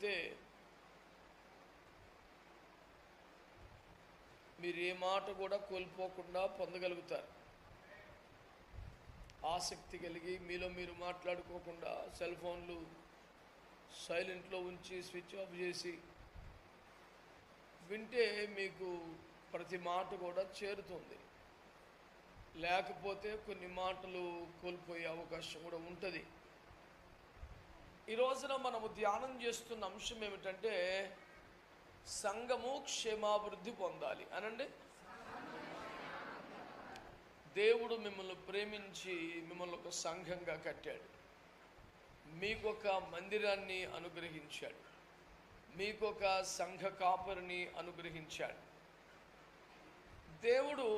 కలిగితే మీరు ఏ మాట కూడా కోల్పోకుండా పొందగలుగుతారు. ఆసక్తి కలిగి మీలో మీరు మాట్లాడుకోకుండా సెల్ ఫోన్లు సైలెంట్లో ఉంచి స్విచ్ ఆఫ్ చేసి వింటే మీకు ప్రతి మాట కూడా చేరుతుంది. లేకపోతే కొన్ని మాటలు కోల్పోయే అవకాశం కూడా ఉంటుంది. ఈ రోజున మనము ధ్యానం చేస్తున్న అంశం ఏమిటంటే సంఘము క్షేమాభివృద్ధి పొందాలి అనండి. దేవుడు మిమ్మల్ని ప్రేమించి మిమ్మల్ని ఒక సంఘంగా కట్టాడు. మీకు ఒక మందిరాన్ని అనుగ్రహించాడు. మీకు ఒక సంఘ కాపరిని అనుగ్రహించాడు. దేవుడు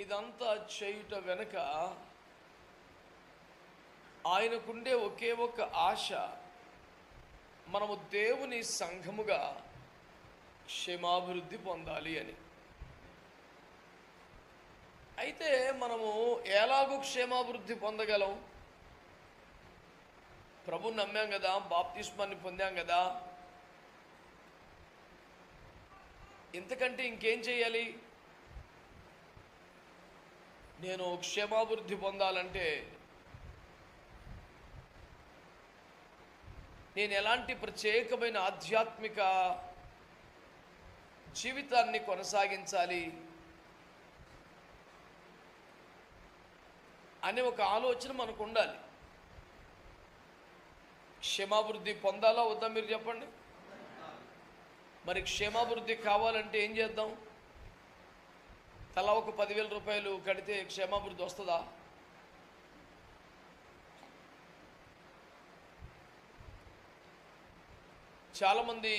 ఇదంతా చేయుట వెనుక ఆయనకుండే ఒకే ఒక ఆశ, మనము దేవుని సంఘముగా క్షేమాభివృద్ధి పొందాలి అని. అయితే మనము ఎలాగూ క్షేమాభివృద్ధి పొందగలం? ప్రభుని నమ్మాం కదా, బాప్తిస్మాన్ని పొందాం కదా, ఇంతకంటే ఇంకేం చేయాలి? నేను క్షేమాభివృద్ధి పొందాలంటే నేను ఎలాంటి ప్రత్యేకమైన ఆధ్యాత్మిక జీవితాన్ని కొనసాగించాలి అనే ఒక ఆలోచన మనకు ఉండాలి. క్షేమాభివృద్ధి పొందాలా వద్దా మీరు చెప్పండి. మరి క్షేమాభివృద్ధి కావాలంటే ఏం చేద్దాం? తలా ఒక 10,000 రూపాయలు కడితే క్షేమాభివృద్ధి వస్తుందా? చాలామంది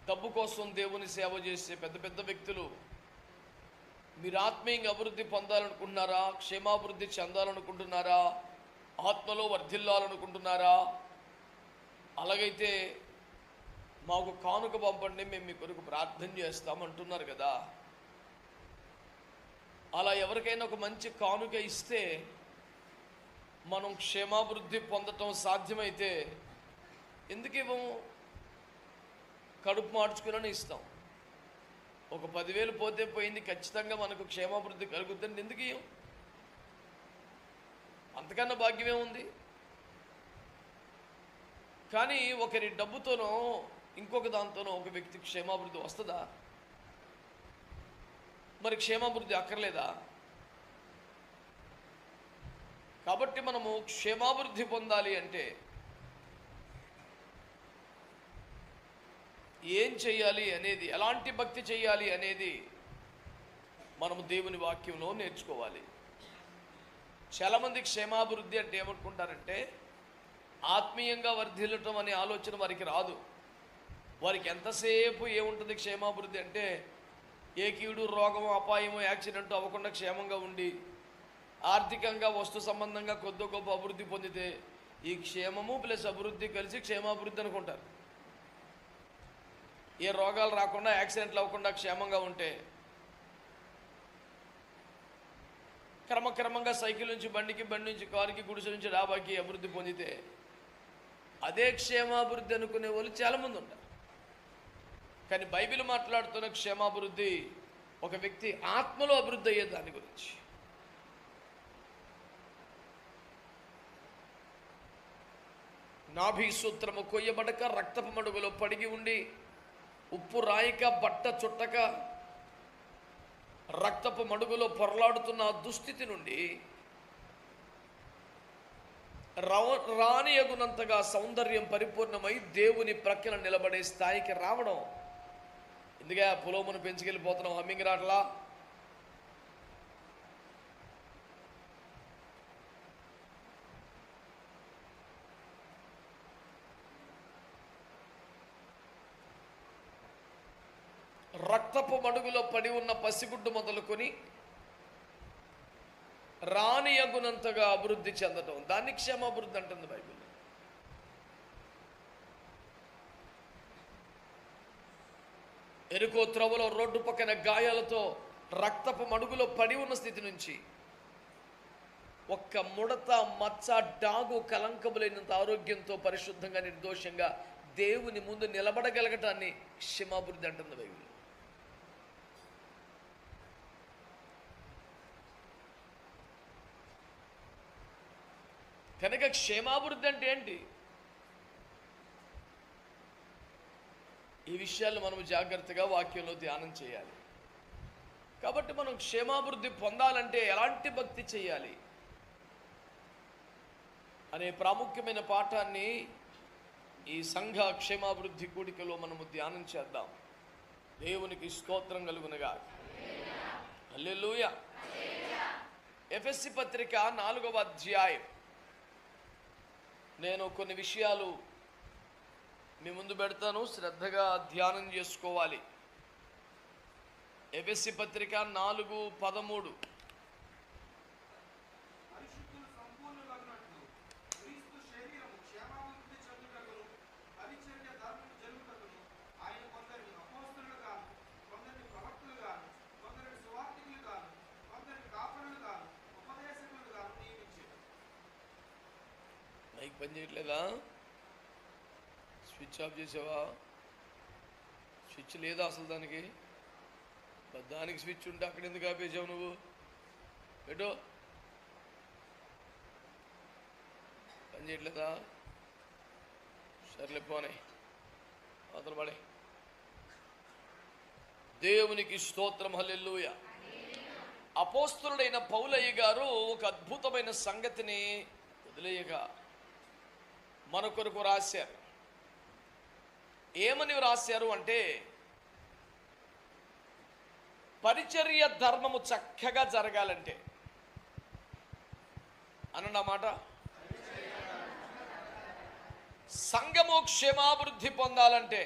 డబ్బు కోసం దేవుని సేవ చేసే పెద్ద పెద్ద వ్యక్తులు, మీరు ఆత్మీయంగా అభివృద్ధి పొందాలనుకుంటున్నారా? క్షేమాభివృద్ధి చెందాలనుకుంటున్నారా? ఆత్మలో వర్ధిల్లాలనుకుంటున్నారా? అలాగైతే మాకు కానుక పంపండి, మేము మీ కొరకు ప్రార్థన చేస్తామంటున్నారు కదా. అలా ఎవరికైనా ఒక మంచి కానుక ఇస్తే మనం క్షేమాభివృద్ధి పొందటం సాధ్యమైతే ఎందుకు ఇవ్వము? కడుపు మార్చుకుని ఇస్తాం. ఒక 10,000 పోతే పోయింది, ఖచ్చితంగా మనకు క్షేమాభివృద్ధి కలుగుతుంది, ఎందుకు ఇవ్వం? అంతకన్నా భాగ్యమే ఉంది. కానీ ఒకరి డబ్బుతోనో ఇంకొక దాంతోనో ఒక వ్యక్తికి క్షేమాభివృద్ధి వస్తుందా? మరి క్షేమాభివృద్ధి అక్కర్లేదా? కాబట్టి మనము క్షేమాభివృద్ధి పొందాలి అంటే ఏం చేయాలి అనేది, ఎలాంటి భక్తి చేయాలి అనేది మనము దేవుని వాక్యంలో నేర్చుకోవాలి. చాలామంది క్షేమాభివృద్ధి అంటే ఏమనుకుంటారంటే ఆత్మీయంగా వర్ధిల్లటం అనే ఆలోచన వారికి రాదు. వారికి ఎంతసేపు ఏముంటుంది క్షేమాభివృద్ధి అంటే, ఏ కీడు రోగము అపాయము యాక్సిడెంట్ అవ్వకుండా క్షేమంగా ఉండి ఆర్థికంగా వస్తు సంబంధంగా కొద్ది గొప్ప అభివృద్ధి పొందితే ఈ క్షేమము ప్లస్ అభివృద్ధి కలిసి క్షేమాభివృద్ధి అనుకుంటారు. ఏ రోగాలు రాకుండా యాక్సిడెంట్లు అవ్వకుండా క్షేమంగా ఉంటే క్రమక్రమంగా సైకిల్ నుంచి బండికి, బండి నుంచి కారుకి, గుడిసె నుంచి డాబాకి అభివృద్ధి పొందితే అదే క్షేమాభివృద్ధి అనుకునే వాళ్ళు చాలామంది ఉంటారు. కానీ బైబిల్ మాట్లాడుతున్న క్షేమాభివృద్ధి ఒక వ్యక్తి ఆత్మలో అభివృద్ధి అయ్యే దాని గురించి. నాభి సూత్రము కొయ్యబడక రక్తపు మడుగులో పడిగి ఉండి ఉప్పు రాయిక బట్ట చుట్టక రక్తపు మడుగులో పొరలాడుతున్న దుస్థితి నుండి రానియగునంతగా సౌందర్యం పరిపూర్ణమై దేవుని ప్రక్కన నిలబడే స్థాయికి రావడం. ఎందుకే పులోమును పెంచుకెళ్ళిపోతున్నాం, హమ్మింగ్ రాట్లా? రక్తపు మడుగులో పడి ఉన్న పసిగుడ్డు మొదలుకొని రానియగునంతగా అభివృద్ధి చెందడం, దాన్ని క్షేమాభివృద్ధి అంటుంది బైబిల్. ఎరుకో త్రవలో రోడ్డు పక్కన గాయాలతో రక్తపు మడుగులో పడి ఉన్న స్థితి నుంచి ఒక్క ముడత, మచ్చ, డాగు, కలంకములైనంత ఆరోగ్యంతో పరిశుద్ధంగా నిర్దోషంగా దేవుని ముందు నిలబడగలగటాన్ని క్షేమాభివృద్ధి అంటుంది బైబిల్. కనుక క్షేమాభివృద్ధి అంటే ఏంటి? ఈ విషయాలు మనం జాగ్రత్తగా వాక్యంలో ధ్యానం చేయాలి. కాబట్టి మనం క్షేమాభివృద్ధి పొందాలంటే ఎలాంటి భక్తి చేయాలి అనే ప్రాముఖ్యమైన పాఠాన్ని ఈ సంఘ క్షేమాభివృద్ధి కూడికలో మనము ధ్యానం చేద్దాం. దేవునికి స్తోత్రం కలుగునుగా. హల్లెలూయా. ఎఫెసీ పత్రిక 4వ అధ్యాయం. నేను కొన్ని విషయాలు మీ ముందు పెడతాను, శ్రద్ధగా ధ్యానం చేసుకోవాలి. ఎఫెసీ పత్రిక 4:13. మైక్ పని చేయట్లేదా? స్విచ్ ఆఫ్ చేసావా? స్విచ్ లేదా అసలు దానికి? దానికి స్విచ్ ఉంటే అక్కడ ఎందుకు ఆపేసావు నువ్వు? పెట్టు. పని చేయట్లేదా? సర్లే పోనే, అతను పడే. దేవునికి స్తోత్రం. హల్లెలూయా. అపోస్తలుడైన పౌలయ్య గారు ఒక అద్భుతమైన సంగతిని వదిలేయగా మన కొరకు రాశారు. ఏమని రాశారు అంటే, పరిచర్య ధర్మము చక్కగా జరగాలంటే అన్నమాట, సంఘము క్షేమాభివృద్ధి పొందాలంటే,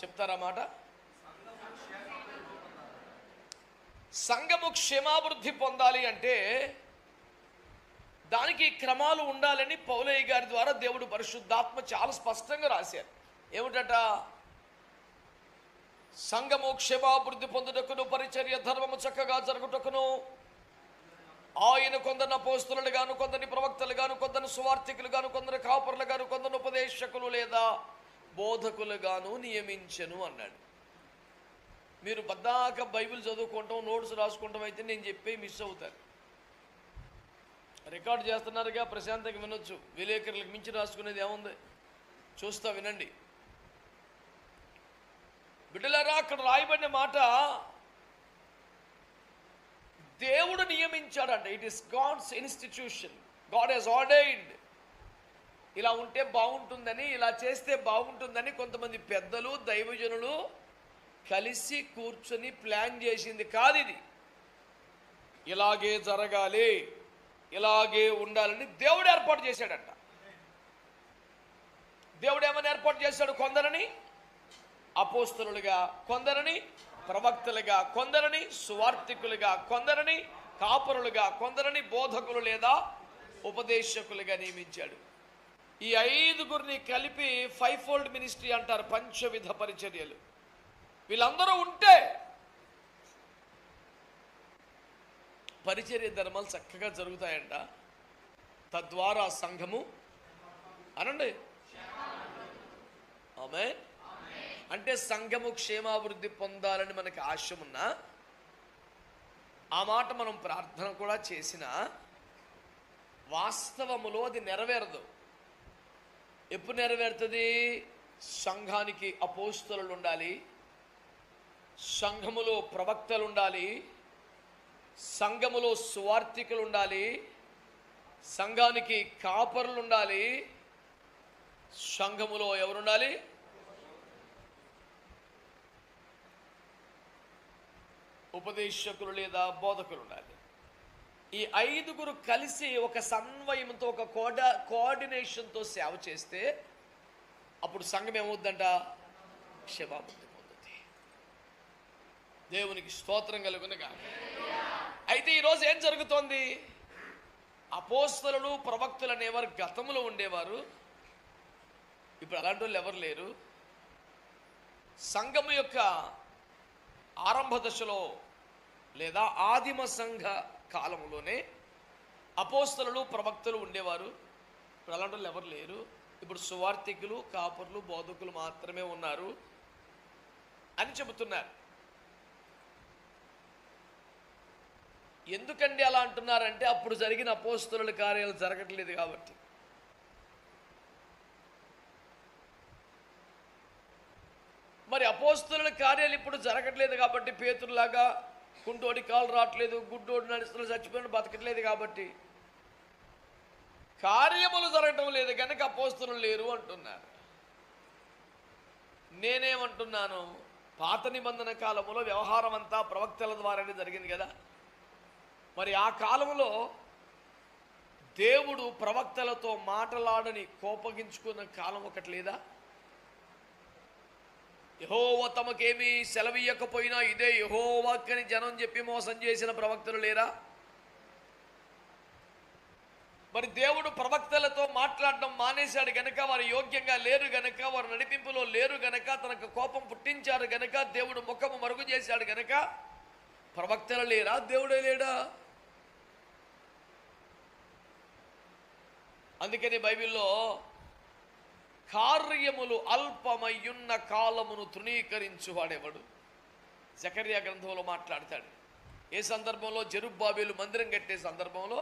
చెప్తారా మాట? సంఘము క్షేమాభివృద్ధి పొందాలి అంటే దానికి క్రమాలు ఉండాలని పౌలయ్య గారి ద్వారా దేవుడు పరిశుద్ధాత్మ చాలా స్పష్టంగా రాశారు. ఏమిటట? సంఘము క్షేమాభివృద్ధి పొందుటకును, పరిచర్య ధర్మము చక్కగా జరుగుటకును ఆయన కొందరిని అపోస్తలులు గాను, కొందరిని ప్రవక్తలు గాను, కొందరిని సువార్థికులు గాను, కొందరు కాపరులు గాను, కొందరు ఉపదేశకులు లేదా బోధకులు గాను నియమించెను అన్నాడు. మీరు బద్దాక బైబిల్ చదువుకుంటాం, నోట్స్ రాసుకుంటాం అయితే నేను చెప్పే మిస్ అవుతారు. రికార్డు చేస్తున్నారుగా, ప్రశాంతంగా వినొచ్చు. విలేకరులకు మించి రాసుకునేది ఏముంది? చూస్తా, వినండి బిడ్డలారా. అక్కడ రాయబడిన మాట దేవుడు నియమించాడంట. It is God's institution. God has ordained. ఇలా ఉంటే బాగుంటుందని, ఇలా చేస్తే బాగుంటుందని కొంతమంది పెద్దలు, దైవజనులు కలిసి కూర్చొని ప్లాన్ చేసింది కాదు ఇది. ఇలాగే జరగాలి, ఇలాగే ఉండాలని దేవుడు ఏర్పాటు చేశాడంట. దేవుడు ఏమని ఏర్పాటు చేశాడు? కొందరిని అపోస్తలులుగా, కొందరిని ప్రవక్తలుగా, కొందరిని సువార్థికులుగా, కొందరిని కాపరులుగా, కొందరిని బోధకులు లేదా ఉపదేశకులుగా నియమించాడు. ఈ 5గురిని కలిపి 5-fold మినిస్ట్రీ అంటారు, పంచవిధ పరిచర్యలు. వీళ్ళందరూ ఉంటే పరిచర్య ధర్మాలు చక్కగా జరుగుతాయంట. తద్వారా సంఘము అనండి ఆమేన్. అంటే సంఘము క్షేమాభివృద్ధి పొందాలని మనకి ఆశ ఉన్నా, ఆ మాట మనం ప్రార్థన కూడా చేసినా వాస్తవములో అది నెరవేరదు. ఎప్పుడు నెరవేరుతుంది? సంఘానికి అపోస్తలులు ఉండాలి, సంఘములో ప్రవక్తలు ఉండాలి, సంఘములో సువార్థికులు ఉండాలి, సంఘానికి కాపరులు ఉండాలి, సంఘములో ఎవరుండాలి? ఉపదేశకులు లేదా బోధకులు ఉండాలి. ఈ 5గురు కలిసి ఒక సమన్వయంతో, ఒక కోఆర్డినేషన్తో సేవ చేస్తే అప్పుడు సంఘం ఏమవుద్దంట? క్షేమాభివృద్ధి పొందుతుంది. దేవునికి స్తోత్రం కలుగునుగా. అయితే ఈరోజు ఏం జరుగుతోంది? అపోస్తలులు, ప్రవక్తలు అనేవారు గతంలో ఉండేవారు, ఇప్పుడు అలాంటి వాళ్ళు ఎవరు లేరు. సంఘము యొక్క ఆరంభ దశలో లేదా ఆదిమ సంఘ కాలంలోనే అపోస్తలులు ప్రవక్తలు ఉండేవారు. ఇప్పుడు అలాంటి వాళ్ళు ఎవరు లేరు. ఇప్పుడు సువార్థికులు, కాపరులు, బోధకులు మాత్రమే ఉన్నారు అని చెబుతున్నారు. ఎందుకండి అలా అంటున్నారంటే అప్పుడు జరిగిన అపోస్తలుల కార్యాలు జరగట్లేదు కాబట్టి. మరి అపోస్తలుల కార్యాలు ఇప్పుడు జరగట్లేదు కాబట్టి, పేతురులాగా కుంటోడి కాలు రావట్లేదు, గుడ్డోడి నడుస్తున్న చచ్చిపోయిన బతకట్లేదు కాబట్టి, కార్యములు జరగటం లేదు కనుక అపోస్తలులు లేరు అంటున్నారు. నేనేమంటున్నాను, పాత నిబంధన కాలంలో వ్యవహారం అంతా ప్రవక్తల ద్వారానే జరిగింది కదా. మరి ఆ కాలంలో దేవుడు ప్రవక్తలతో మాటలాడని కోపగించుకున్న కాలం ఒకటి లేదా? యెహోవా తమకేమీ సెలవీయకపోయినా ఇదే యెహోవాకని జనం చెప్పి మోసం చేసిన ప్రవక్తలు లేరా? మరి దేవుడు ప్రవక్తలతో మాట్లాడడం మానేశాడు గనక, వారు యోగ్యంగా లేరు గనక, వారు నడిపింపులో లేరు గనక, తనకు కోపం పుట్టించారు గనక, దేవుడు ముఖము మరుగు చేశాడు గనక ప్రవక్తలు లేరా? దేవుడే లేడా? అందుకని బైబిల్లో కార్యములు అల్పమయ్యున్న కాలమును తృణీకరించువాడేవాడు. జకర్యా గ్రంథంలో మాట్లాడతాడు. ఏ సందర్భంలో? జెరుబ్బాబెలు మందిరం కట్టే సందర్భంలో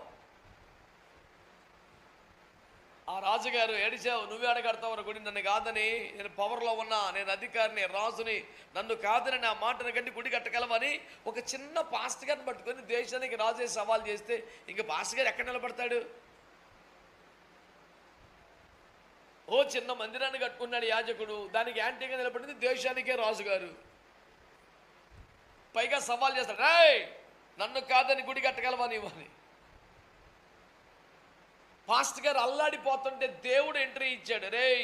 ఆ రాజుగారు, ఏడిచావు, నువ్వే అడగడతావు గుడి, నన్ను కాదని, నేను పవర్లో ఉన్నా, నేను అధికారిని, రాజుని, నన్ను కాదని నా మాటను గట్టి గుడి కట్టగలవని ఒక చిన్న పాస్టర్ గారిని పట్టుకొని దేశానికి రాజే సవాల్ చేస్తే ఇంక పాస్టర్ గారు ఎక్కడ నిలబడతాడు? ఓ చిన్న మందిరాన్ని కట్టుకున్నాడు యాజకుడు, దానికి యాంటీగా నిలబడింది దేశానికే రాజుగారు. పైగా సవాల్ చేస్తాడు, రేయ్ నన్ను కాదని గుడి కట్టగలవా నీవు అని. పాస్టర్ గారు అల్లాడిపోతుంటే దేవుడు ఎంట్రీ ఇచ్చాడు. రేయ్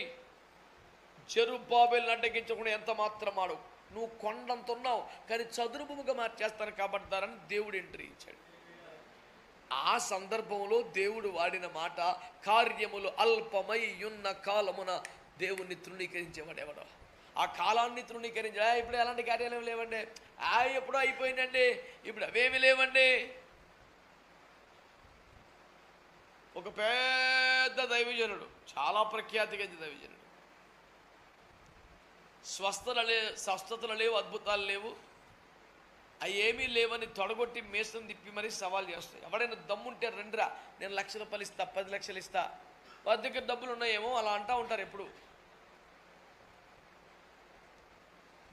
జెరుబ్బాబెలును అడ్డగించకుండా ఎంత మాత్రం ఆడు, నువ్వు కొండంత ఉన్నావు కానీ చదురుభూమిగా మార్చేస్తాను కాబట్టారని దేవుడు ఎంట్రీ ఇచ్చాడు. ఆ సందర్భంలో దేవుడు వాడిన మాట, కార్యములు అల్పమై ఉన్న కాలమున దేవుణ్ణి తృణీకరించేవాడు ఎవడో. ఆ కాలాన్ని తృణీకరించా. ఇప్పుడు ఎలాంటి కార్యాలు ఏమి లేవండి, ఎప్పుడో అయిపోయిందండి, ఇప్పుడు అవేమి లేవండి. ఒక పెద్ద దైవజనుడు, చాలా ప్రఖ్యాతిగా దైవజనుడు, స్వస్థతలు లేవు, అద్భుతాలు లేవు, అవి ఏమీ లేవని తొడగొట్టి మేసం తిప్పి మరీ సవాల్ చేస్తాయి. ఎవడైనా దమ్ముంటే రండిరా, నేను ₹1,00,000 ఇస్తా, 10 లక్షలు ఇస్తా, వారి దగ్గర డబ్బులు ఉన్నాయేమో అలా అంటూ ఉంటారు ఎప్పుడు.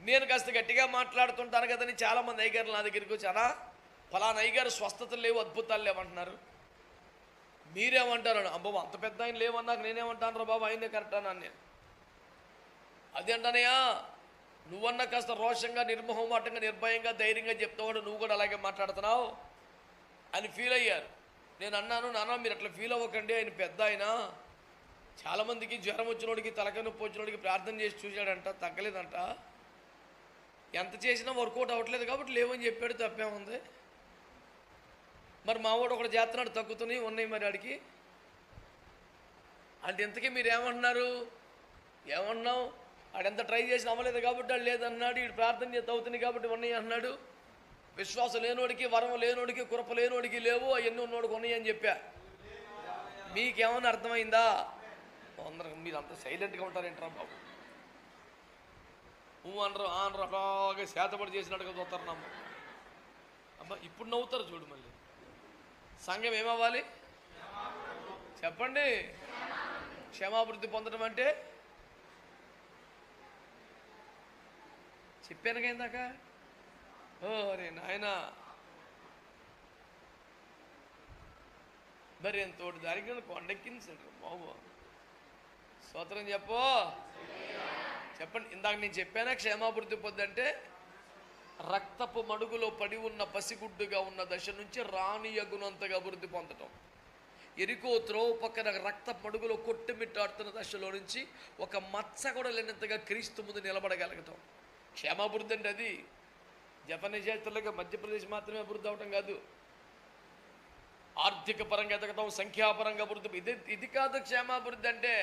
నేను కాస్త గట్టిగా మాట్లాడుతుంటాను కదని చాలామంది అయ్యగారులు నా దగ్గరికి వచ్చారా, ఫలానా అయ్యగారు స్వస్థతలు లేవు, అద్భుతాలు లేవంటున్నారు, మీరేమంటారు? అబ్బో అంత పెద్ద ఆయన లేవన్నాక నేనేమంటాను రా బాబు, ఆయనే కరెక్ట్ అన్నాను నేను. అది అంటానయ్యా, నువ్వన్నా కాస్త రోషంగా, నిర్మోహమాటంగా, నిర్భయంగా, ధైర్యంగా చెప్తావాడు, నువ్వు కూడా అలాగే మాట్లాడుతున్నావు అని ఫీల్ అయ్యారు. నేను అన్నాను, నాన్న మీరు అట్లా ఫీల్ అవ్వకండి, ఆయన పెద్ద ఆయన, చాలామందికి జ్వరం వచ్చినోడికి, తలకాయ నొప్పి వచ్చినోడికి ప్రార్థన చేసి చూశాడంట, తగ్గలేదంట, ఎంత చేసినా వర్కౌట్ అవ్వట్లేదు కాబట్టి లేవని చెప్పాడు, తప్పేముంది. మరి మావాడు ఒకటి చేస్తున్నాడు, తగ్గుతున్నాయి ఉన్నాయి మరి ఆడికి అంటే. ఇంతకీ మీరు ఏమంటున్నారు? ఏమన్నావు? ఆడెంత ట్రై చేసి అవ్వలేదు కాబట్టి వాడు లేదన్నాడు, వీడు ప్రార్థన చేసి అవుతుంది కాబట్టి ఉన్నాయి అన్నాడు. విశ్వాసం లేనోడికి, వరం లేనోడికి, కృప లేనోడికి లేవు, అవన్నీ ఉన్నోడికి ఉన్నాయి అని చెప్పా. మీకేమన్నా అర్థమైందా? అందరూ మీరు అంత సైలెంట్గా ఉంటారేంట్రా బాబు, అనరు అనరు అలాగే శాతపడి చేసినట్టుగా చూస్తారు నమ్మ. అబ్బా ఇప్పుడు నవ్వుతారు చూడు. మళ్ళీ సంఘం ఏమవ్వాలి చెప్పండి? క్షమాభివృద్ధి పొందడం అంటే చెప్పాను ఇందాక. అరే నాయన, మరి ఎంతోటి దానికి కొండెక్కింది సార్ బాబు. స్తోత్రం చెప్పండి. ఇందాక నేను చెప్పానా క్షేమాభివృద్ధి పొందంటే రక్తపు మడుగులో పడి ఉన్న పసిగుడ్డుగా ఉన్న దశ నుంచి రాణి యగునంతగా అభివృద్ధి పొందటం. ఎరికో త్రోవ పక్కన రక్తపు మడుగులో కొట్టుమిట్టాడుతున్న దశలో నుంచి ఒక మచ్చ కూడా లేనంతగా క్రీస్తు ముందు నిలబడగలగటం క్షేమాభివృద్ధి అంటే. అది జపనీస్ చేతులుగా మధ్యప్రదేశ్ మాత్రమే అభివృద్ధి అవటం కాదు, ఆర్థిక పరంగా ఎదగటం, సంఖ్యాపరంగా అభివృద్ధి, ఇది కాదు క్షేమాభివృద్ధి అంటే.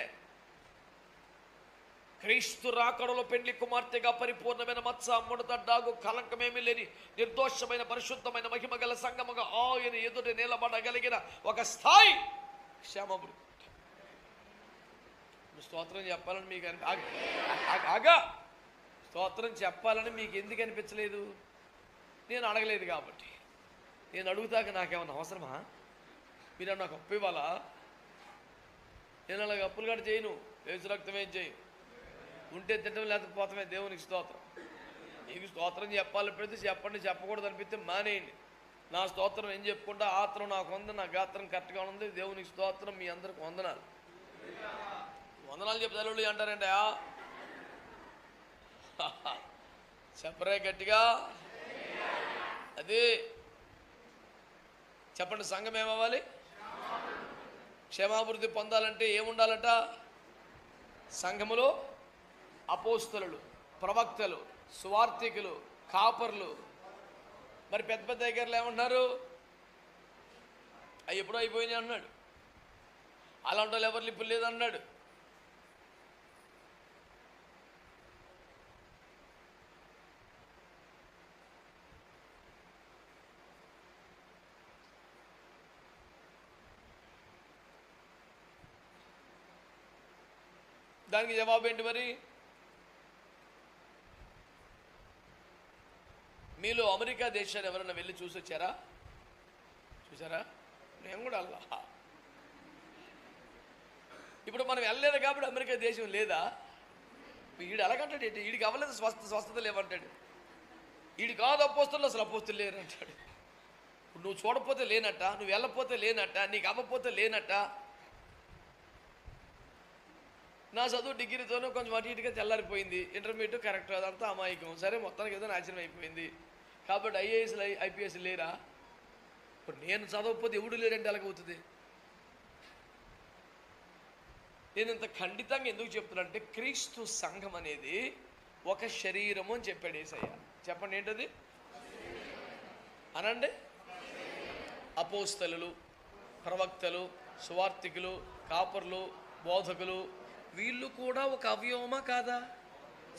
క్రీస్తు రాకడలో పెండ్లి కుమార్తెగా పరిపూర్ణమైన మత్స ముడత డాగు కలంకమేమీ లేని నిర్దోషమైన పరిశుద్ధమైన మహిమ గల సంగముగా ఆయన ఎదుట నిలబడగలిగిన ఒక స్థాయి క్షేమభృతి. స్తోత్రం చెప్పాలని మీకు స్తోత్రం చెప్పాలని మీకు ఎందుకు అనిపించలేదు? నేను అడగలేదు కాబట్టి. నేను అడుగుతాక నాకేమన్నా అవసరమా? మీరు నాకు అప్పు ఇవ్వాలా? నేను అలాగ అప్పులు కూడా చేయను. యేసు రక్తమే చేయను. ఉంటే తింటం లేకపోతే పోతామే. దేవునికి స్తోత్రం. మీకు స్తోత్రం చెప్పాలి పెడితే చెప్పండి, చెప్పకూడదు అనిపిస్తే మానేయండి. నా స్తోత్రం ఏం చెప్పుకుంటా ఆత్రం నాకు ఉంది, నా గాత్రం కరెక్ట్గా ఉంది. దేవునికి స్తోత్రం. మీ అందరికి వందనాలు. వందనాలు చెప్తారు అంటారండి. చెప్పరే గట్టిగా. అదే చెప్పండి. సంఘం ఏమవ్వాలి? క్షేమాభివృద్ధి పొందాలంటే ఏముండాలట? సంఘములో అపోస్తలులు, ప్రవక్తలు, సువార్థికులు, కాపర్లు. మరి పెద్ద పెద్ద దగ్గరలో ఏమంటున్నారు? అవి ఎప్పుడో అయిపోయినాయి అన్నాడు. అలాంటి వాళ్ళు ఎవరు ఇప్పుడు లేదన్నాడు. దానికి జవాబు ఏంటి మరి? మీలో అమెరికా దేశాన్ని ఎవరైనా వెళ్ళి చూసి వచ్చారా? చూసారా? నేను కూడా అల్లా. ఇప్పుడు మనం వెళ్ళలేదు కాబట్టి అమెరికా దేశం లేదా? వీడు ఎలాగంటాడు ఏంటి? వీడికి అవ్వలేదు, స్వస్థత లేవంటాడు. వీడి కాదు అపోస్తలు, అసలు అపోస్తలు లేరు అంటాడు. ఇప్పుడు నువ్వు చూడకపోతే లేనట్ట, నువ్వు వెళ్ళకపోతే లేనట్ట, నీకు అవ్వకపోతే లేనట్ట. నా చదువు డిగ్రీతోనే కొంచెం అటు ఇటుగా తెల్లారిపోయింది. ఇంటర్మీడియట్ కరెక్ట్, అదంతా అమాయకం. సరే మొత్తానికి ఏదో నాశనం అయిపోయింది. కాబట్టి ఐఏఎస్ ఐపీఎస్ లేరా? ఇప్పుడు నేను చదవకపోతే ఎవడు లేడంటే ఎలాగవుతుంది? నేను ఇంత ఖండితంగా ఎందుకు చెప్తున్నానంటే క్రీస్తు సంఘం అనేది ఒక శరీరము అని చెప్పాడు యేసయ్య. చెప్పండి ఏంటది అనండి. అపోస్తలులు, ప్రవక్తలు, సువార్థికులు, కాపర్లు, బోధకులు, వీళ్ళు కూడా ఒక అవయవమా కాదా?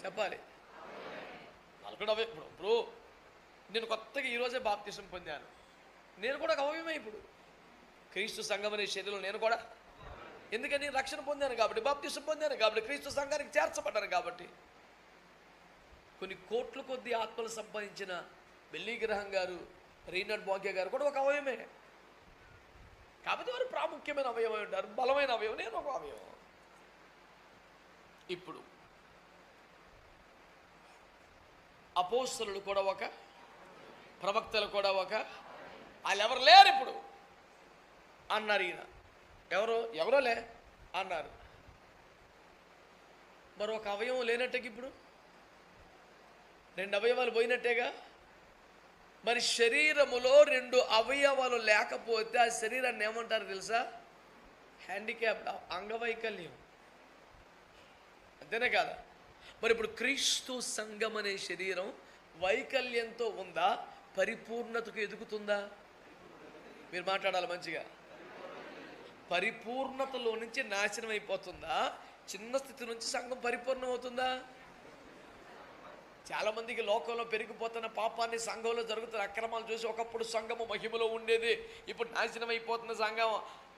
చెప్పాలి. నలుగుడు అవయవం. ఇప్పుడు నేను కొత్తగా ఈరోజే బాప్తిసం పొందాను. నేను కూడా ఒక అవయవమే. ఇప్పుడు క్రీస్తు సంఘం అనే శరీరంలో నేను కూడా, ఎందుకని రక్షణ పొందాను కాబట్టి, బాప్తిసం పొందాను కాబట్టి, క్రీస్తు సంఘానికి చేర్చబడ్డాను కాబట్టి. కొన్ని కోట్ల కొద్ది ఆత్మలు సంపాదించిన బెల్లీ గ్రహం గారు, రీనాడ్ బాగ్య గారు కూడా ఒక అవయవమే. కాబట్టి వారు ప్రాముఖ్యమైన అవయవం ఉంటారు, బలమైన అవయవం. నేను ఒక అవయవం. ఇప్పుడు అపోస్తలులు కూడా ఒక, ప్రవక్తలు కూడా ఒక, వాళ్ళు ఎవరు లేరు ఇప్పుడు అన్నారు. ఈయన ఎవరో లే అన్నారు. మరి ఒక అవయవం లేనట్టేగా, ఇప్పుడు రెండు అవయవాలు పోయినట్టేగా. మరి శరీరములో రెండు అవయవాలు లేకపోతే ఆ శరీరాన్ని ఏమంటారు తెలుసా? హ్యాండిక్యాప్డ్, అంగవైకల్యం. అంతేనే కాదా? మరి ఇప్పుడు క్రీస్తు సంఘం అనే శరీరం వైకల్యంతో ఉందా? పరిపూర్ణతకు ఎదుగుతుందా? మీరు మాట్లాడాలి మంచిగా. పరిపూర్ణతలో నుంచి నాశనం అయిపోతుందా? చిన్న స్థితి నుంచి సంఘం పరిపూర్ణం అవుతుందా? చాలామందికి లోకంలో పెరిగిపోతున్న పాపాన్ని, సంఘంలో జరుగుతున్న అక్రమాలు చూసి ఒకప్పుడు సంఘము మహిమలో ఉండేది, ఇప్పుడు నాశనం అయిపోతున్న సంఘం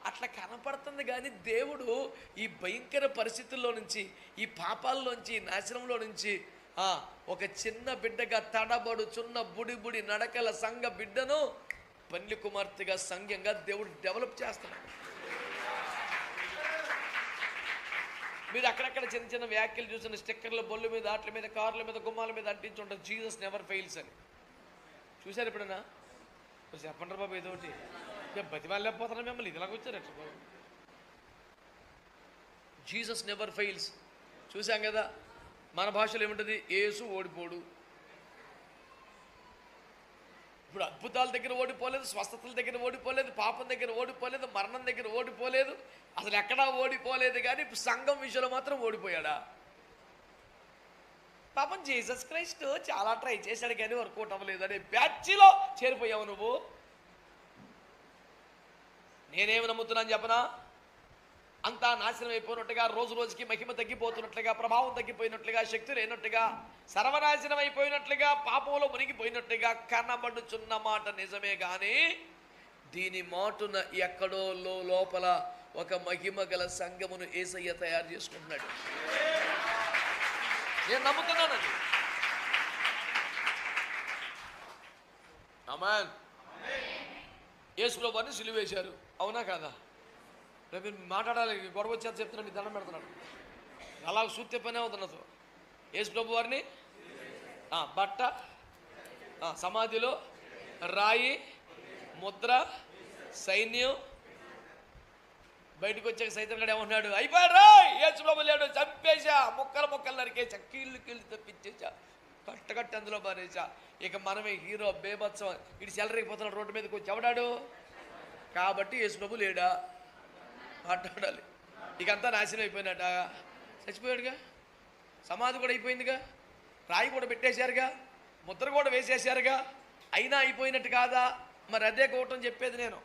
అట్లా కనపడుతుంది. కానీ దేవుడు ఈ భయంకర పరిస్థితుల్లో నుంచి, ఈ పాపాల్లోంచి, ఈ నాశనంలో నుంచి ఒక చిన్న బిడ్డగా తడబడుచున్న బుడి నడకల సంఘ బిడ్డను పెండ్లి కుమార్తెగా సంఘంగా దేవుడు డెవలప్ చేస్తున్నాడు. మీరు అక్కడక్కడ చిన్న చిన్న వ్యాఖ్యలు చూసిన స్టిక్కర్ల బొల్లు మీద, ఆటల మీద, కార్ల మీద, గుమ్మాల మీద అంటించి ఉంటారు జీసస్ నెవర్ ఫెయిల్స్ అని. చూశారు ఎప్పుడన్నా? చెప్పండి బాబు ఏదో ఒకటి. బతిమాలు లేకపోతున్నా మిమ్మల్ని ఇదిలాగా వచ్చారు ఎట్లా బాబు? జీసస్ నెవర్ ఫెయిల్స్ చూసాం కదా. మన భాషలో ఏముంటుంది? యేసు ఓడిపోడు. ఇప్పుడు అద్భుతాల దగ్గర ఓడిపోలేదు, స్వస్థతల దగ్గర ఓడిపోలేదు, పాపం దగ్గర ఓడిపోలేదు, మరణం దగ్గర ఓడిపోలేదు, అసలు ఎక్కడా ఓడిపోలేదు. కానీ ఇప్పుడు సంఘం విషయంలో మాత్రం ఓడిపోయాడా? పాపం జీసస్ క్రైస్ట్ చాలా ట్రై చేశాడు కానీ వర్కౌట్ అవ్వలేదు అనే బ్యాచ్లో చేరిపోయావు నువ్వు. నేనేమి నమ్ముతున్నాను చెప్పనా? అంతా నాశనం అయిపోయినట్టుగా, రోజు రోజుకి మహిమ తగ్గిపోతున్నట్లుగా, ప్రభావం తగ్గిపోయినట్లుగా, శక్తి లేనట్టుగా, సర్వనాశనం అయిపోయినట్లుగా, పాపంలో మునిగిపోయినట్లుగా కనబడుచున్న మాట నిజమే. కానీ దీని మాటున ఎక్కడో లోపల ఒక మహిమ గల సంఘమును యేసయ్య తయారు చేసుకుంటున్నాడు. నేను నమ్ముతున్నానండి. ఆమేన్. యేసు వారిని సిలువేశారు, అవునా కాదా? రేపు మాట్లాడాలి, గొడవ వచ్చేది చెప్తున్నాను, మీ దండం పెడుతున్నాడు. అలా సూత్య పనే అవుతున్నదో. యేసు ప్రభు వారిని బట్ట, సమాధిలో రాయి, ముద్ర, సైన్యం. బయటకు వచ్చాక సైతం గడు ఏమన్నాడు? అయిపోయాడు, యేసు ప్రభు లేడు, చంపేశా, ముక్కలు నరికేసా, కీళ్ళు తప్పించేసా, కట్ట అందులో పారేసా. ఇక మనమే హీరో బేభత్సం, ఇటు సెలరీపోతున్నాడు రోడ్డు మీదకి వచ్చి. ఎవడాడు? కాబట్టి యేసు ప్రభు లేడా మాట్లాడాలి. ఇక అంతా నాశనం అయిపోయినట్ట. చచ్చిపోయాడుగా, సమాధి కూడా అయిపోయిందిగా, రాయి కూడా పెట్టేశారుగా, ముద్ర కూడా వేసేశారుగా, అయినా అయిపోయినట్టు కాదా? మరి అదే కోవటం చెప్పేది నేను.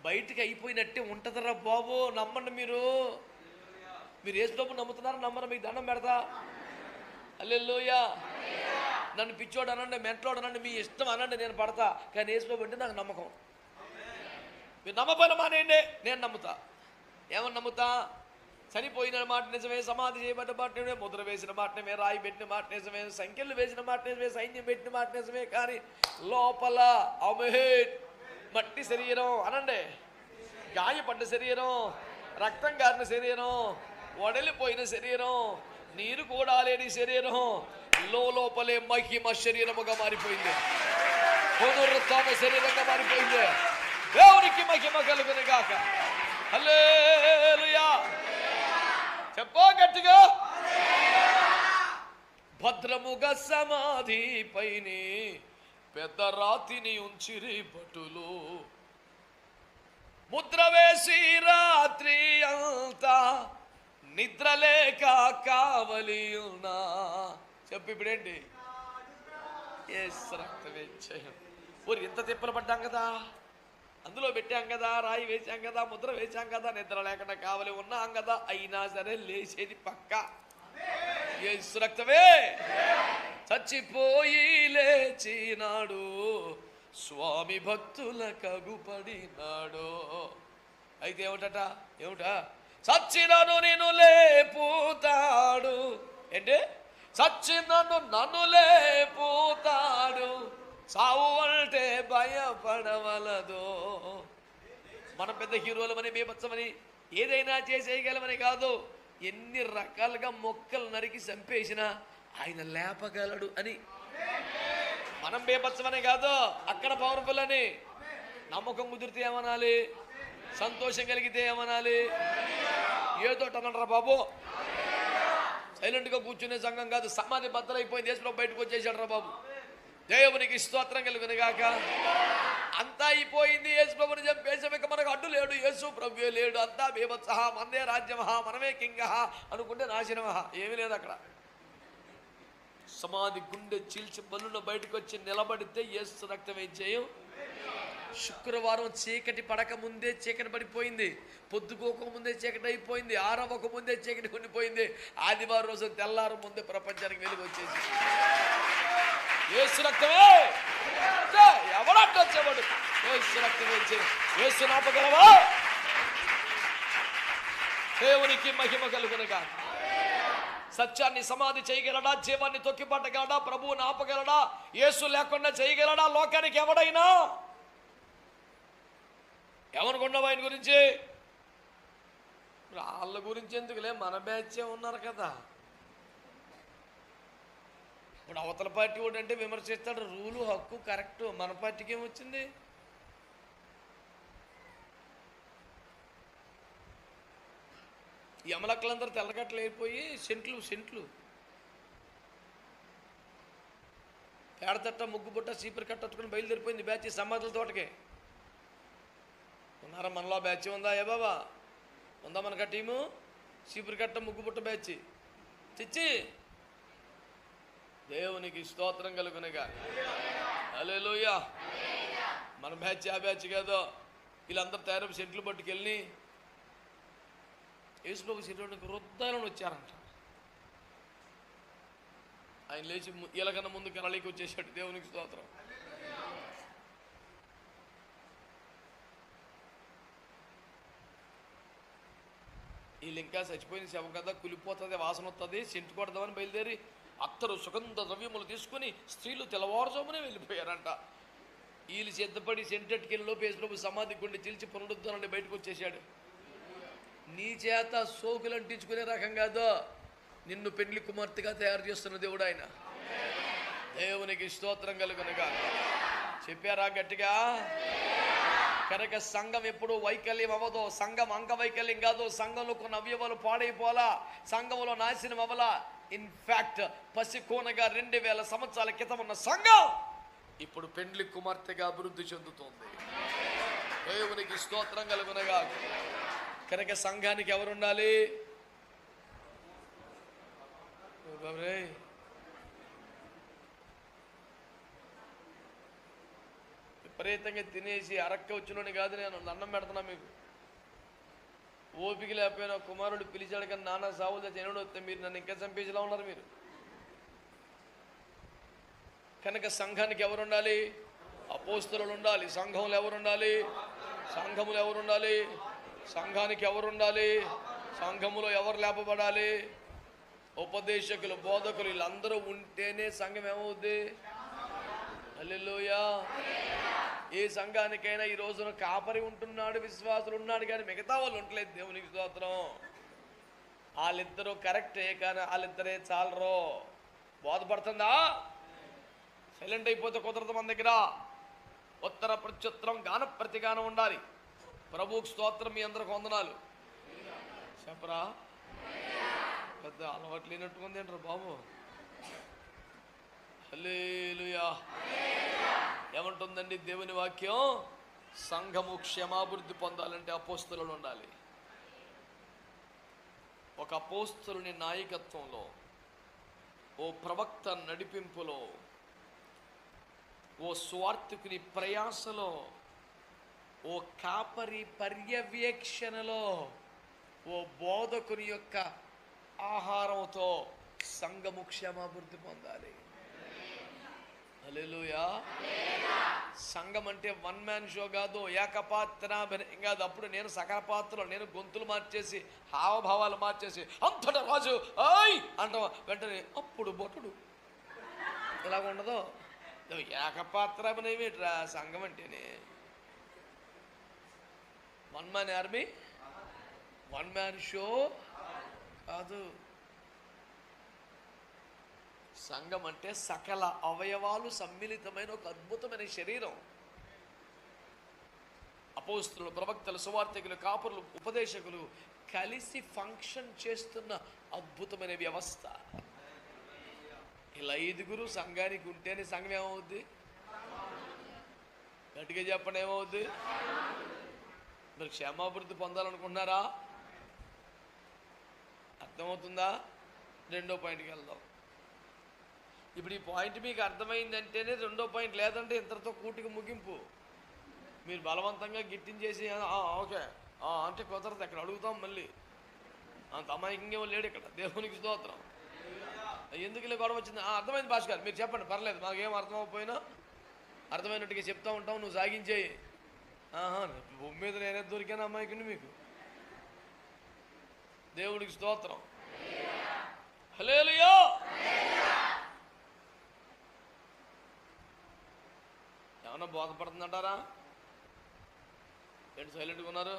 బయటికి అయిపోయినట్టే ఉంటుందిరా బాబు, నమ్మండి. మీరు యేసు ప్రభు నమ్ముతున్నారా? నమ్మరా? మీకు దండం పెడతా. హల్లెలూయా. నన్ను పిచ్చోడు అనండి, మెంటలోడు అనండి, మీ ఇష్టం అనండి, నేను పడతా. కానీ యేసు ప్రభు అంటే నాకు నమ్మకం. మీరు నమ్మపైన మానేయండి, నేను నమ్ముతా. ఏమని నమ్ముతా? చనిపోయిన మాట నిజమే, సమాధి చేయబడ్డ మాట నిజమే, ముద్ర వేసిన మాట నిజమే, రాయి పెట్టిన మాట నిజమే, సంఖ్యలు వేసిన మాట నిజమే, సైన్యం పెట్టిన మాట నిజమే. కానీ లోపల మట్టి శరీరం అనండి, గాయపడ్డ శరీరం, రక్తం కారిన శరీరం, వడలిపోయిన శరీరం, నీరు కూడా లేని శరీరం లోపలే మహిమ శరీరముగా మారిపోయింది, పునరుత్థాన శరీరంగా మారిపోయింది. దేవునికి మహిమ కలుగును గాక. హల్లెలూయా. చెప్పో గట్టిగా. భద్రముగా సమాధి పైని పెద్ద రాతిని ఉంచిరి భటులు, ముద్ర వేసి రాత్రి అంతా నిద్రలేక కావలి ఉన్నా. చెప్పు ఇప్పుడేంటి? రక్తమే జయం. ఊరు ఇంత తిప్పలు పడ్డాం కదా, అందులో పెట్టాం కదా, రాయి వేసాం కదా, ముద్ర వేసాం కదా, నిద్ర లేకుండా కావలి ఉన్నాం కదా, అయినా సరే లేచేది పక్క యేసు రక్తమే. చచ్చిపోయి లేచినాడు, స్వామి భక్తుల కగుపడినాడు. అయితే ఏమిటా? చచ్చినను నేను లేపుతాడు. ఏంటి? చచ్చినను నన్ను లేపుతాడు, సావు అంటే భయపడవలదు. మనం పెద్ద హీరోలమని, బీభత్సమని, ఏదైనా చేసేయగలమని కాదు. ఎన్ని రకాలుగా మొక్కలు నరికి చంపేసినా ఆయన లేపగలడు అని. మనం బీభత్సమని కాదు, అక్కడ పవర్ఫుల్ అని. నమ్మకం కుదిరితే ఏమనాలి? సంతోషం కలిగితే ఏమనాలి? ఏదో అనరా బాబు. సైలెంట్గా కూర్చునే సంఘం కాదు. సమాధి బద్దలైపోయింది, యేసు ప్రభు బయటకు వచ్చేసాడు రా బాబు. దేవునికి స్తోత్రం కలుగును గాక. అంతా అయిపోయింది, యేసు ప్రభుని చంపేసాం, ఇక మనకు అడ్డు లేడు, యేసు ప్రభువే లేడు, అంతా బీభత్సహ, మనదే రాజ్యమహ, మనమే కింగహ అనుకుంటే నాశనమహ. ఏమీ లేదు అక్కడ. సమాధి గుండె చీల్చి బలున బయటకు వచ్చి నిలబడితే యేసు రక్తమే జయం. శుక్రవారం చీకటి పడక ముందే చీకటి పడిపోయింది, పొద్దుకోక ముందే చీకటి అయిపోయింది, ఆరవక ముందే చీకటి ఉండిపోయింది. ఆదివారం రోజు తెల్లారు ముందే ప్రపంచానికి వెలుగు వచ్చేసి యేసు రక్తమే. ఎవరంటే వచ్చేవాడు? యేసు రక్తమే. యేసు నాపగలవా? దేవునికి మహిమ కలుగునుగా. సత్యాన్ని సమాధి చేయగలడా? జీవాన్ని తొక్కిపట్టగలడా? ప్రభువుని ఆపగలడా? యేసు లేకుండా చేయగలడా లోకానికి ఎవడైనా? ఏమనుకున్నావు ఆయన గురించి? వాళ్ళ గురించి ఎందుకులే, మన బ్యాచే ఉన్నారు కదా. ఇప్పుడు అవతల పార్టీ వాడు అంటే విమర్శిస్తాడు, రూలు హక్కు కరెక్టు. మన పార్టీకి ఏమొచ్చింది? యమలక్కలందరూ తెల్లగట్లు అయిపోయి సెంట్లు పేడతట్ట, ముగ్గుబుట్ట, సీపర్ కట్టుకుని బయలుదేరిపోయింది బ్యాచ్ సమాధుల తోటకే. ఉన్నారా మనలో బ్యాచ్? ఉందా? ఏ బాబా ఉందా మనక టీము? సీపర్ కట్ట, ముగ్గుబుట్ట బ్యాచ్ చిచ్చి. దేవునికి స్తోత్రం కలుగునుగా. హల్లెలూయా. మన బ్యాచ్ ఆ బ్యాచ్ కాదు. వీళ్ళందరూ తయారు సెంట్లు పట్టుకెళ్ళి యేసుప్రభు శరీరానికి వృద్ధాలను వచ్చారంట. ఆయన లేచి ఎలాగన్నా ముందు కలలికి వచ్చేసాడు. దేవునికి స్తోత్రం. వీళ్ళు ఇంకా చచ్చిపోయిన శవం కదా, కులిపోతుంది, వాసన వస్తుంది, సెంటు కొడదామని బయలుదేరి అత్తరు సుగంధ ద్రవ్యములు తీసుకుని స్త్రీలు తెల్లవారుజామునే వెళ్ళిపోయారంట. వీళ్ళు సిద్ధపడి సెంటెట్కెళ్ళిలో యేసుప్రభు సమాధి గుండి చిలిచి పునరుద్ధరణని బయటకు వచ్చేసాడు. నీ చేత సోకులు అంటించుకునే రకం కాదు, నిన్ను పెండ్లి కుమార్తెగా తయారు చేస్తున్న దేవుడు ఆయన. దేవునికి స్తోత్రం కలుగునుగా. చెప్పారా గట్టిగా? కనుక సంఘం ఎప్పుడు వైకల్యం అవ్వదు. సంఘం అంగవైకల్యం కాదు. సంఘంలో కొన్ని అవయవాలు పాడైపోలా, సంఘంలో నాశనం అవ్వలా. ఇన్ఫాక్ట్ పసికోనగా 2000 సంవత్సరాల క్రితం ఉన్న సంఘం ఇప్పుడు పెండ్లి కుమార్తెగా అభివృద్ధి చెందుతుంది. దేవునికి స్తోత్రం కలుగునగా. కనుక సంఘానికి ఎవరుండాలి? విపరీతంగా తినేసి అరక్క వచ్చినోని కాదు, నేను అన్నం పెడుతున్నా మీకు. ఓపిక లేకపోయినా కుమారుడు పిలిచాడు కానీ నాన్న సావులు తినడు వస్తే మీరు నన్ను ఇంకా చంపేసేలా ఉన్నారు మీరు. కనుక సంఘానికి ఎవరుండాలి? అపోస్తలులు ఉండాలి. సంఘంలో ఎవరుండాలి? సంఘములు ఎవరుండాలి? సంఘానికి ఎవరుండాలి? సంఘములో ఎవరు లేపబడాలి? ఉపదేశకులు, బోధకులు, వీళ్ళందరూ ఉంటేనే సంఘం ఏమవుద్ది? హల్లెలూయా. ఏ సంఘానికైనా ఈ రోజున కాపరి ఉంటున్నాడు, విశ్వాసులు ఉన్నాడు, కానీ మిగతా వాళ్ళు ఉండలేదు. దేవునికి స్తోత్రం. వాళ్ళిద్దరూ కరెక్టే, కానీ వాళ్ళిద్దరే చాలరు. బోధపడుతుందా? సైలెంట్ అయిపోతే కుదరదు. మన దగ్గర ఉత్తర ప్రత్యుత్తరం, గాన ప్రతిగానం ఉండాలి. ప్రభువుకి స్తోత్రం. మీ అందరికి వందనాలు చెప్పరా? పెద్ద అలవాటు లేనట్టుకుంది ఏంటారు బాబు. హల్లెలూయా. ఏమంటుందండి దేవుని వాక్యం? సంఘము క్షమాభివృద్ధి పొందాలంటే అపోస్తలులు ఉండాలి. ఒక అపోస్తలుని నాయకత్వంలో, ఓ ప్రవక్త నడిపింపులో, ఓ స్వార్థకుని ప్రయాసలో, ఓ కాపరి పర్యవేక్షణలో, ఓ బోధకుని యొక్క ఆహారంతో సంఘము క్షమాభివృద్ధి పొందాలి. హల్లెలూయా. సంఘం అంటే వన్ మ్యాన్ షో కాదు, ఏకపాత్రాభినయం కాదు. అప్పుడు నేను సకల పాత్రలో, నేను గొంతులు మార్చేసి, హావభావాలు మార్చేసి అంతటా రాజు ఆయ్ అంటాం, వెంటనే అప్పుడు బొట్టుడు ఇలాగ ఉండదు. ఏకపాత్రాభినయం ఏంట్రా సంఘం అంటేనే? One man army, one man show కాదు. సంఘం అంటే సకల అవయవాలు సమ్మిళితమైన ఒక అద్భుతమైన శరీరం. అపోస్తలులు, ప్రవక్తలు, సువార్తికులు, కాపురులు, ఉపదేశకులు కలిసి ఫంక్షన్ చేస్తున్న అద్భుతమైన వ్యవస్థ. ఇలా 5 సంఘానికి ఉంటేనే సంఘం ఏమవుద్ది? గట్టిగా చెప్పండి, ఏమవుద్ది? మీరు క్షేమాభివృద్ధి పొందాలనుకుంటున్నారా? అర్థమవుతుందా? 2వ పాయింట్కి వెళ్దాం. ఇప్పుడు ఈ పాయింట్ మీకు అర్థమైందంటేనే 2వ పాయింట్, లేదంటే ఇంతటితో కూటికి ముగింపు. మీరు బలవంతంగా గిట్టించేసి ఓకే అంటే కుదరదు. అక్కడ అడుగుతాం మళ్ళీ. అంత అమాయకంగా లేడు ఇక్కడ. దేవునికి స్తోత్రం. ఎందుకు ఇలా గొడవ వచ్చింది? అర్థమైంది భాష గారు, మీరు చెప్పండి, పర్లేదు. మాకేం అర్థం అవ్వకపోయినా అర్థమైనట్టుగా చెప్తా ఉంటాం, నువ్వు సాగించేయి. భూమి మీద నేనే దొరికాను అమాయకుని మీకు. దేవుడికి స్తోత్రం. హల్లెలూయా. ఏమన్నా బోధపడుతుందంటారా? ఏంటి సైలెంట్గా ఉన్నారు?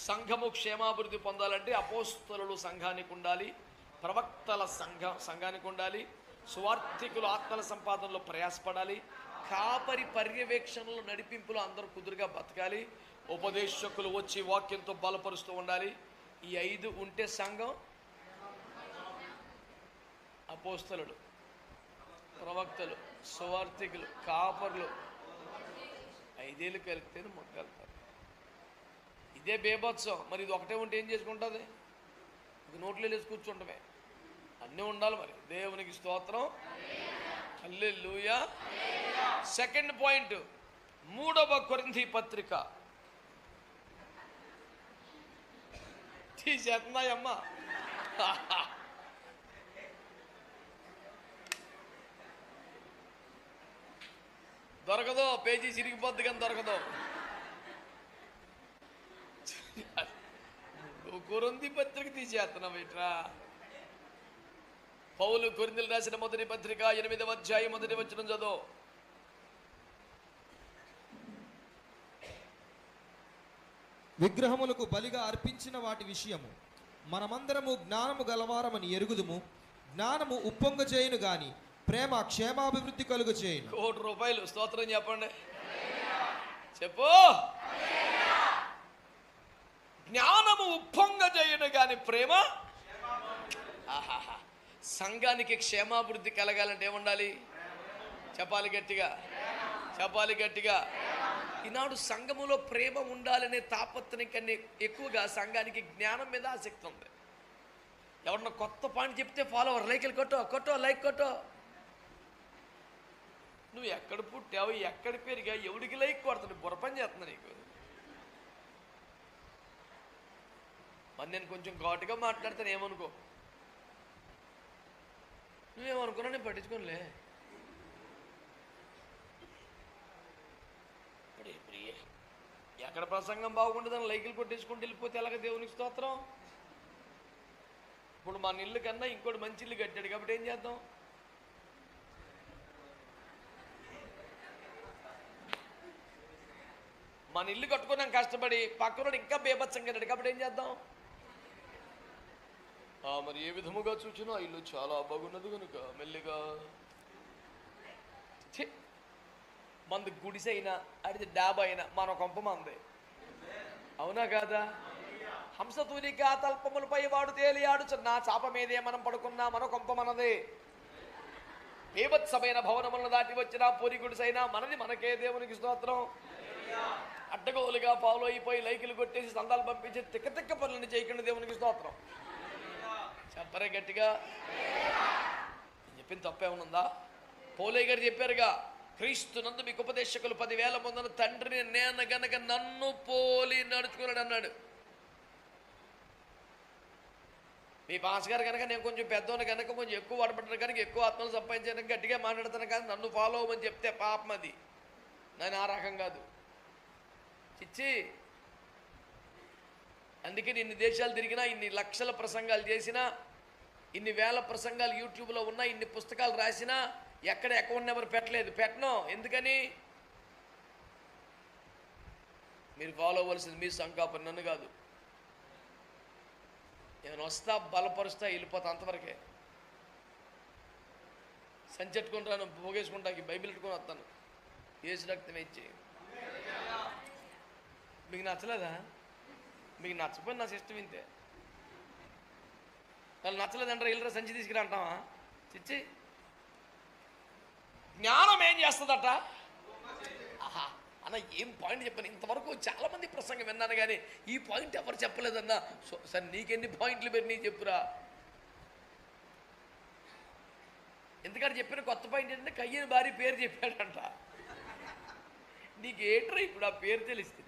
సంఘము క్షేమాభివృద్ధి పొందాలంటే అపోస్తలులు సంఘానికి ఉండాలి, ప్రవక్తల సంఘానికి ఉండాలి, సువార్థికులు ఆత్మల సంపాదనలో ప్రయాసపడాలి, కాపరి పర్యవేక్షణలో నడిపింపులో అందరూ కుదురుగా బతకాలి, ఉపదేశకులు వచ్చి వాక్యంతో బలపరుస్తూ ఉండాలి. ఈ 5 ఉంటే సంఘం. అపోస్తలులు, ప్రవక్తలు, సువార్థికులు, కాపర్లు 5 ఏళ్ళు కలిపితే మొక్కలుతారు. ఇదే బేభత్సం. మరి ఇది ఒకటే ఉంటే ఏం చేసుకుంటుంది? ఇది నోట్లో వేసి కూర్చుంటమే. అన్నీ ఉండాలి. మరి దేవునికి స్తోత్రం. హల్లెలూయా. 2nd పాయింట్, 3వ కొరింథీ పత్రిక తీసేస్తున్నాయమ్మా. దొరకదు, పేజీ చిరిగిపోద్ది కానీ దొరకదు. కొరింథీ పత్రిక తీసేస్తున్నావు ఇట్రా. పౌలు కొరింథీయులకు రాసిన మొదటి పత్రిక 8వ అధ్యాయం 1వ వచనం చదువు. విగ్రహములకు బలిగా అర్పించిన వాటి విషయము మనమందరము జ్ఞానము గలవారమని ఎరుగుదుము. జ్ఞానము ఉప్పొంగ చేయును గాని ప్రేమ క్షేమాభివృద్ధి కలుగ చేయును. ₹1 స్తోత్రం చెప్పండి. చెప్పు. జ్ఞానము ఉప్పొంగ చేయును గాని ప్రేమ. సంఘానికి క్షేమాభివృద్ధి కలగాలంటే ఏముండాలి? చెప్పాలి గట్టిగా, చెప్పాలి గట్టిగా. ఈనాడు సంఘములో ప్రేమ ఉండాలనే తాపత్రయం కన్నా ఎక్కువగా సంఘానికి జ్ఞానం మీద ఆసక్తి ఉంది. ఎవరన్నా కొత్త పాయింట్ చెప్తే ఫాలోవర్ లైక్లు కొట్టో లైక్ కొట్టో. నువ్వు ఎక్కడ పుట్టావు, ఎక్కడ పెరిగా, ఎవడికి లైక్ కొడతాడు? బుర్రపని చేస్తున్నా నీకు. మరి నేను కొంచెం ఘాటుగా మాట్లాడతాను ఏమనుకో. నువ్వేమనుకున్నా నేను పట్టించుకోనులే. ఎక్కడ ప్రసంగం బాగుంటుందని లైకులు కొట్టేసుకుంటూ వెళ్ళిపోతే ఎలాగ దేవునికి స్తోత్రం. ఇప్పుడు మన ఇల్లు కన్నా ఇంకోటి మంచి ఇల్లు కట్టాడు కాబట్టి ఏం చేద్దాం? మన ఇల్లు కట్టుకున్నాం కష్టపడి, పక్కనోడు ఇంకా బేబత్సం కట్టాడు కాబట్టి ఏం చేద్దాం? మరి ఏ విధముగా చూసినా ఇల్లు చాలా బాగున్నది కనుక మెల్లిగా మంది గుడిసైనా అడిది డాబా అయినా మన కొంప మంది. అవునా కాదా? హంసతూనిగా తల్పములపై వాడు తేలియాడు, నా చాప మీదే మనం పడుకున్నా మన కొంప మనదే. బీభత్సమైన భవనములను దాటి వచ్చిన పూరి గుడిసైనా మనది మనకే. దేవునికి స్తోత్రం. అడ్డగోలుగా ఫాలో అయిపోయి లైకులు కొట్టేసి సందాలు పంపించి తిక్క పనులను చేయకుండా దేవునికి స్తోత్రం. చెప్పరే గట్టిగా. చెప్పింది తప్పేమనుందా? పౌలయ్య గారు చెప్పారుగా, క్రీస్తు నందు మీకు ఉపదేశకులు 10,000 మందిన తండ్రిని నేను గనక నన్ను పోలి నడుచుకున్నాడు అన్నాడు. మీ పాస్ గారు కనుక నేను కొంచెం పెద్దోని కనుక కొంచెం ఎక్కువ వాడబడ్డాను కనుక ఎక్కువ ఆత్మలు సంపాదించాను గట్టిగా మాట్లాడతాను కానీ నన్ను ఫాలో అవ్వమని చెప్తే పాపం అది. నేను ఆ రకం కాదు చిచ్చి. అందుకని ఇన్ని దేశాలు తిరిగినా, ఇన్ని లక్షల ప్రసంగాలు చేసినా, ఇన్ని వేల ప్రసంగాలు యూట్యూబ్లో ఉన్నా, ఇన్ని పుస్తకాలు రాసినా ఎక్కడ అకౌంట్ నెంబర్ పెట్టను. ఎందుకని? మీరు ఫాలో అవ్వాల్సింది మీ సంకాపం, నన్ను కాదు. నేను వస్తా, బలపరుస్తా, వెళ్ళిపోతా, అంతవరకే. సంచెట్టుకుంటాను, పోగేసుకుంటాకి బైబిల్ పెట్టుకొని వస్తాను. ఏసు రక్తం ఇచ్చి. మీకు నచ్చలేదా? మీకు నచ్చపోయి నా సిస్టమ్ ఇంతే. వాళ్ళు నచ్చలేదంటారా వెళ్ళరా సంచి తీసుకురా అంటావా? చిచ్చి. జ్ఞానం ఏం చేస్తుందట? అన్న ఏం పాయింట్ చెప్పాను? ఇంతవరకు చాలామంది ప్రసంగం విన్నాను కానీ ఈ పాయింట్ ఎవరు చెప్పలేదన్నా. సరే నీకెన్ని పాయింట్లు పెట్టి నీ చెప్పురా. ఎందుకంటే చెప్పిన కొత్త పాయింట్ ఏంటంటే కయ్యని భార్య పేరు చెప్పాడంట. నీకేట్రా ఇప్పుడు ఆ పేరు తెలిస్తే?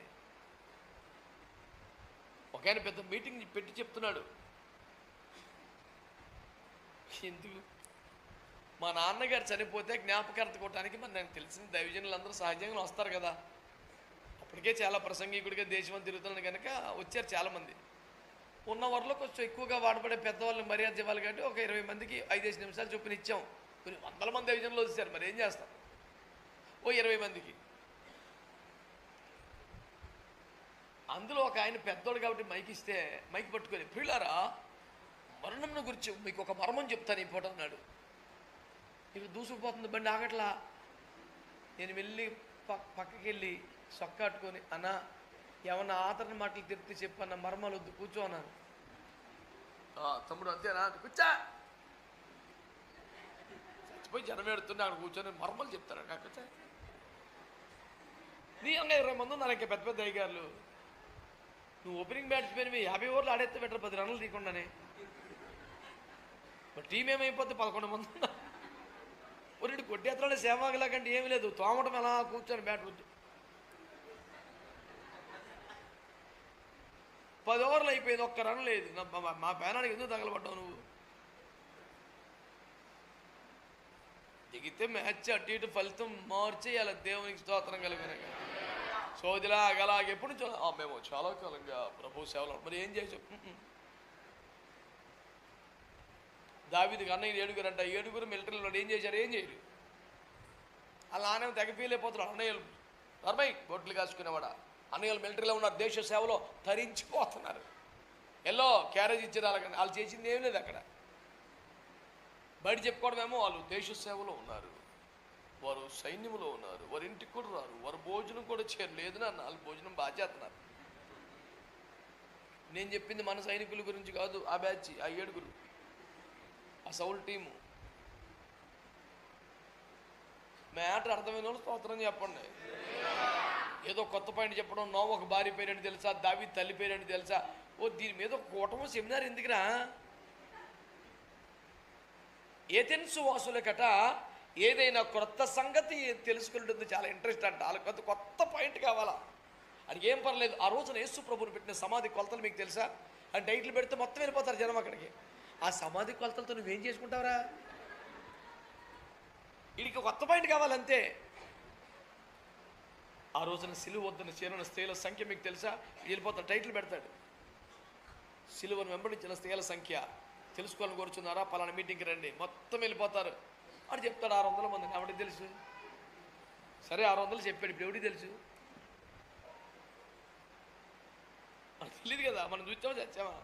ఒక ఆయన పెద్ద మీటింగ్ పెట్టి చెప్తున్నాడు. ఎందుకు? మా నాన్నగారు చనిపోతే జ్ఞాపకార్థం కొట్టడానికి మరి నాకు తెలిసిన దైవజనులు అందరూ సహజంగా వస్తారు కదా. అప్పటికే చాలా ప్రసంగికుడిగా దేశం తిరుగుతున్నాను కనుక వచ్చారు చాలామంది. ఉన్న వరలో కొంచెం ఎక్కువగా వాడబడే పెద్దవాళ్ళని మర్యాద ఇవ్వాలి కాబట్టి ఒక 20 మందికి 5-5 నిమిషాలు చొప్పున ఇచ్చాం. కొన్ని వందల మంది దైవజనులు వచ్చారు, మరి ఏం చేస్తాం? ఓ 20 మందికి. అందులో ఒక ఆయన పెద్దోడు కాబట్టి మైక్ ఇస్తే మైక్ పట్టుకొని, ప్రియులారా మరణం గురించి మీకు ఒక మర్మం చెప్తాను ఈ పూట అన్నాడు. ఇక దూసుకుపోతుంది బండి, ఆగట్లా. నేను వెళ్ళి పక్కకి వెళ్ళి సొక్కాట్టుకొని, అన్నా ఏమన్నా ఆదరణ మాటలు తిరిగితే చెప్పన్న, మర్మాలు వద్దు కూర్చో అన్నాను. తమ్ముడు అంతేనా? కూర్చా. చచ్చిపోయి జనం ఎడుతుండే అక్కడ కూర్చొని మర్మాలు చెప్తారు. కూర్చా. నీ అన్న 20 మంది ఉన్నారు ఇంకా పెద్ద పెద్ద అయ్యగారులు. నువ్వు ఓపెనింగ్ బ్యాట్స్మెన్ 50 ఓవర్లు ఆడేస్తే బెటర్ 10 రన్నులు తీయకుండానే. మరి టీం ఏమైపోతే 11 మంది ఉన్నారు. ఒరేడు కొట్టేత్తలోనే సేవాగలాగంటే ఏమీ లేదు, తోమటం ఎలా కూర్చొని బ్యాట్ అయిపోయింది, ఒక్క రన్ లేదు. మా పేనానికి ఎందుకు తగలబడ్డావు నువ్వు? దిగితే మ్యాచ్ అటు ఇటు ఫలితం మార్చేయాలి. దేవునికి స్తోత్రం కలిగిన సోదిలా అలాగే ఎప్పుడు నుంచి మేము చాలా కాలంగా ప్రభు సేవలు. మరి ఏం చేసాం? దావీదుకి అన్నయ్య 7 అంట. 7 మిలిటరీలో ఏం చేశారు? ఏం చేయరు. అలా నాన్న తెగ ఫీల్ అయిపోతున్నారు. అన్నయ్యలు ధర్మయ్య బొట్లు కాసుకునేవాడ, అన్నయ్యలు మిలిటరీలో ఉన్నారు, దేశ సేవలో తరించిపోతున్నారు. ఎల్లో క్యారేజ్ ఇచ్చారు. వాళ్ళు చేసింది ఏం లేదు అక్కడ. బయట చెప్పుకోవడమేమో వాళ్ళు దేశ సేవలో ఉన్నారు, వారు సైన్యంలో ఉన్నారు, వారి ఇంటికి కూడా రారు, వారు భోజనం కూడా చేయలేదు. నాన్న వాళ్ళు భోజనం బాగా చేస్తున్నారు. నేను చెప్పింది మన సైనికుల గురించి కాదు. ఆ బ్యాచ్, ఆ 7 ఆ సౌల్ టీము. మ్యాటర్ అర్థమైన వాళ్ళు స్తోత్రం చెప్పండి. ఏదో కొత్త పాయింట్ చెప్పడం. నోవహు భార్య పేరేంటి తెలుసా? దావీదు తల్లి పేరేంటి తెలుసా? ఓ దీని మీద ఒక కూటమి సెమినార్ ఎందుకురా? ఏథెన్సు వాసులకట ఏదైనా కొత్త సంగతి తెలుసుకుంటుంది చాలా ఇంట్రెస్ట్ అంట. వాళ్ళకి కొత్త పాయింట్ కావాలా? అది ఏం పర్లేదు. ఆ రోజున యేసు ప్రభువుని పెట్టిన సమాధి కొలతలు మీకు తెలుసా? ఆ డైట్లు పెడితే మొత్తం వెళ్ళిపోతారు జనం అక్కడికి. ఆ సమాధి కొలతలతో నువ్వేం చేసుకుంటావురా? వీడికి కొత్త పాయింట్ కావాలంతే. ఆ రోజున సిలువ వద్దన చేరిన స్త్రీల సంఖ్య మీకు తెలుసా? వెళ్ళిపోతాడు, టైటిల్ పెడతాడు. సిలువను వెంబడించిన స్త్రీల సంఖ్య తెలుసుకోవాలని కోరుచున్నారా? పలానా మీటింగ్కి రండి. మొత్తం వెళ్ళిపోతారు. అని చెప్తాడు 600 మందిని. ఎవరికి తెలుసు? సరే 600 చెప్పాడు. ఇప్పుడు ఎవరికి తెలుసు? మనకు తెలియదు కదా. మనం చూసామా చచ్చామా?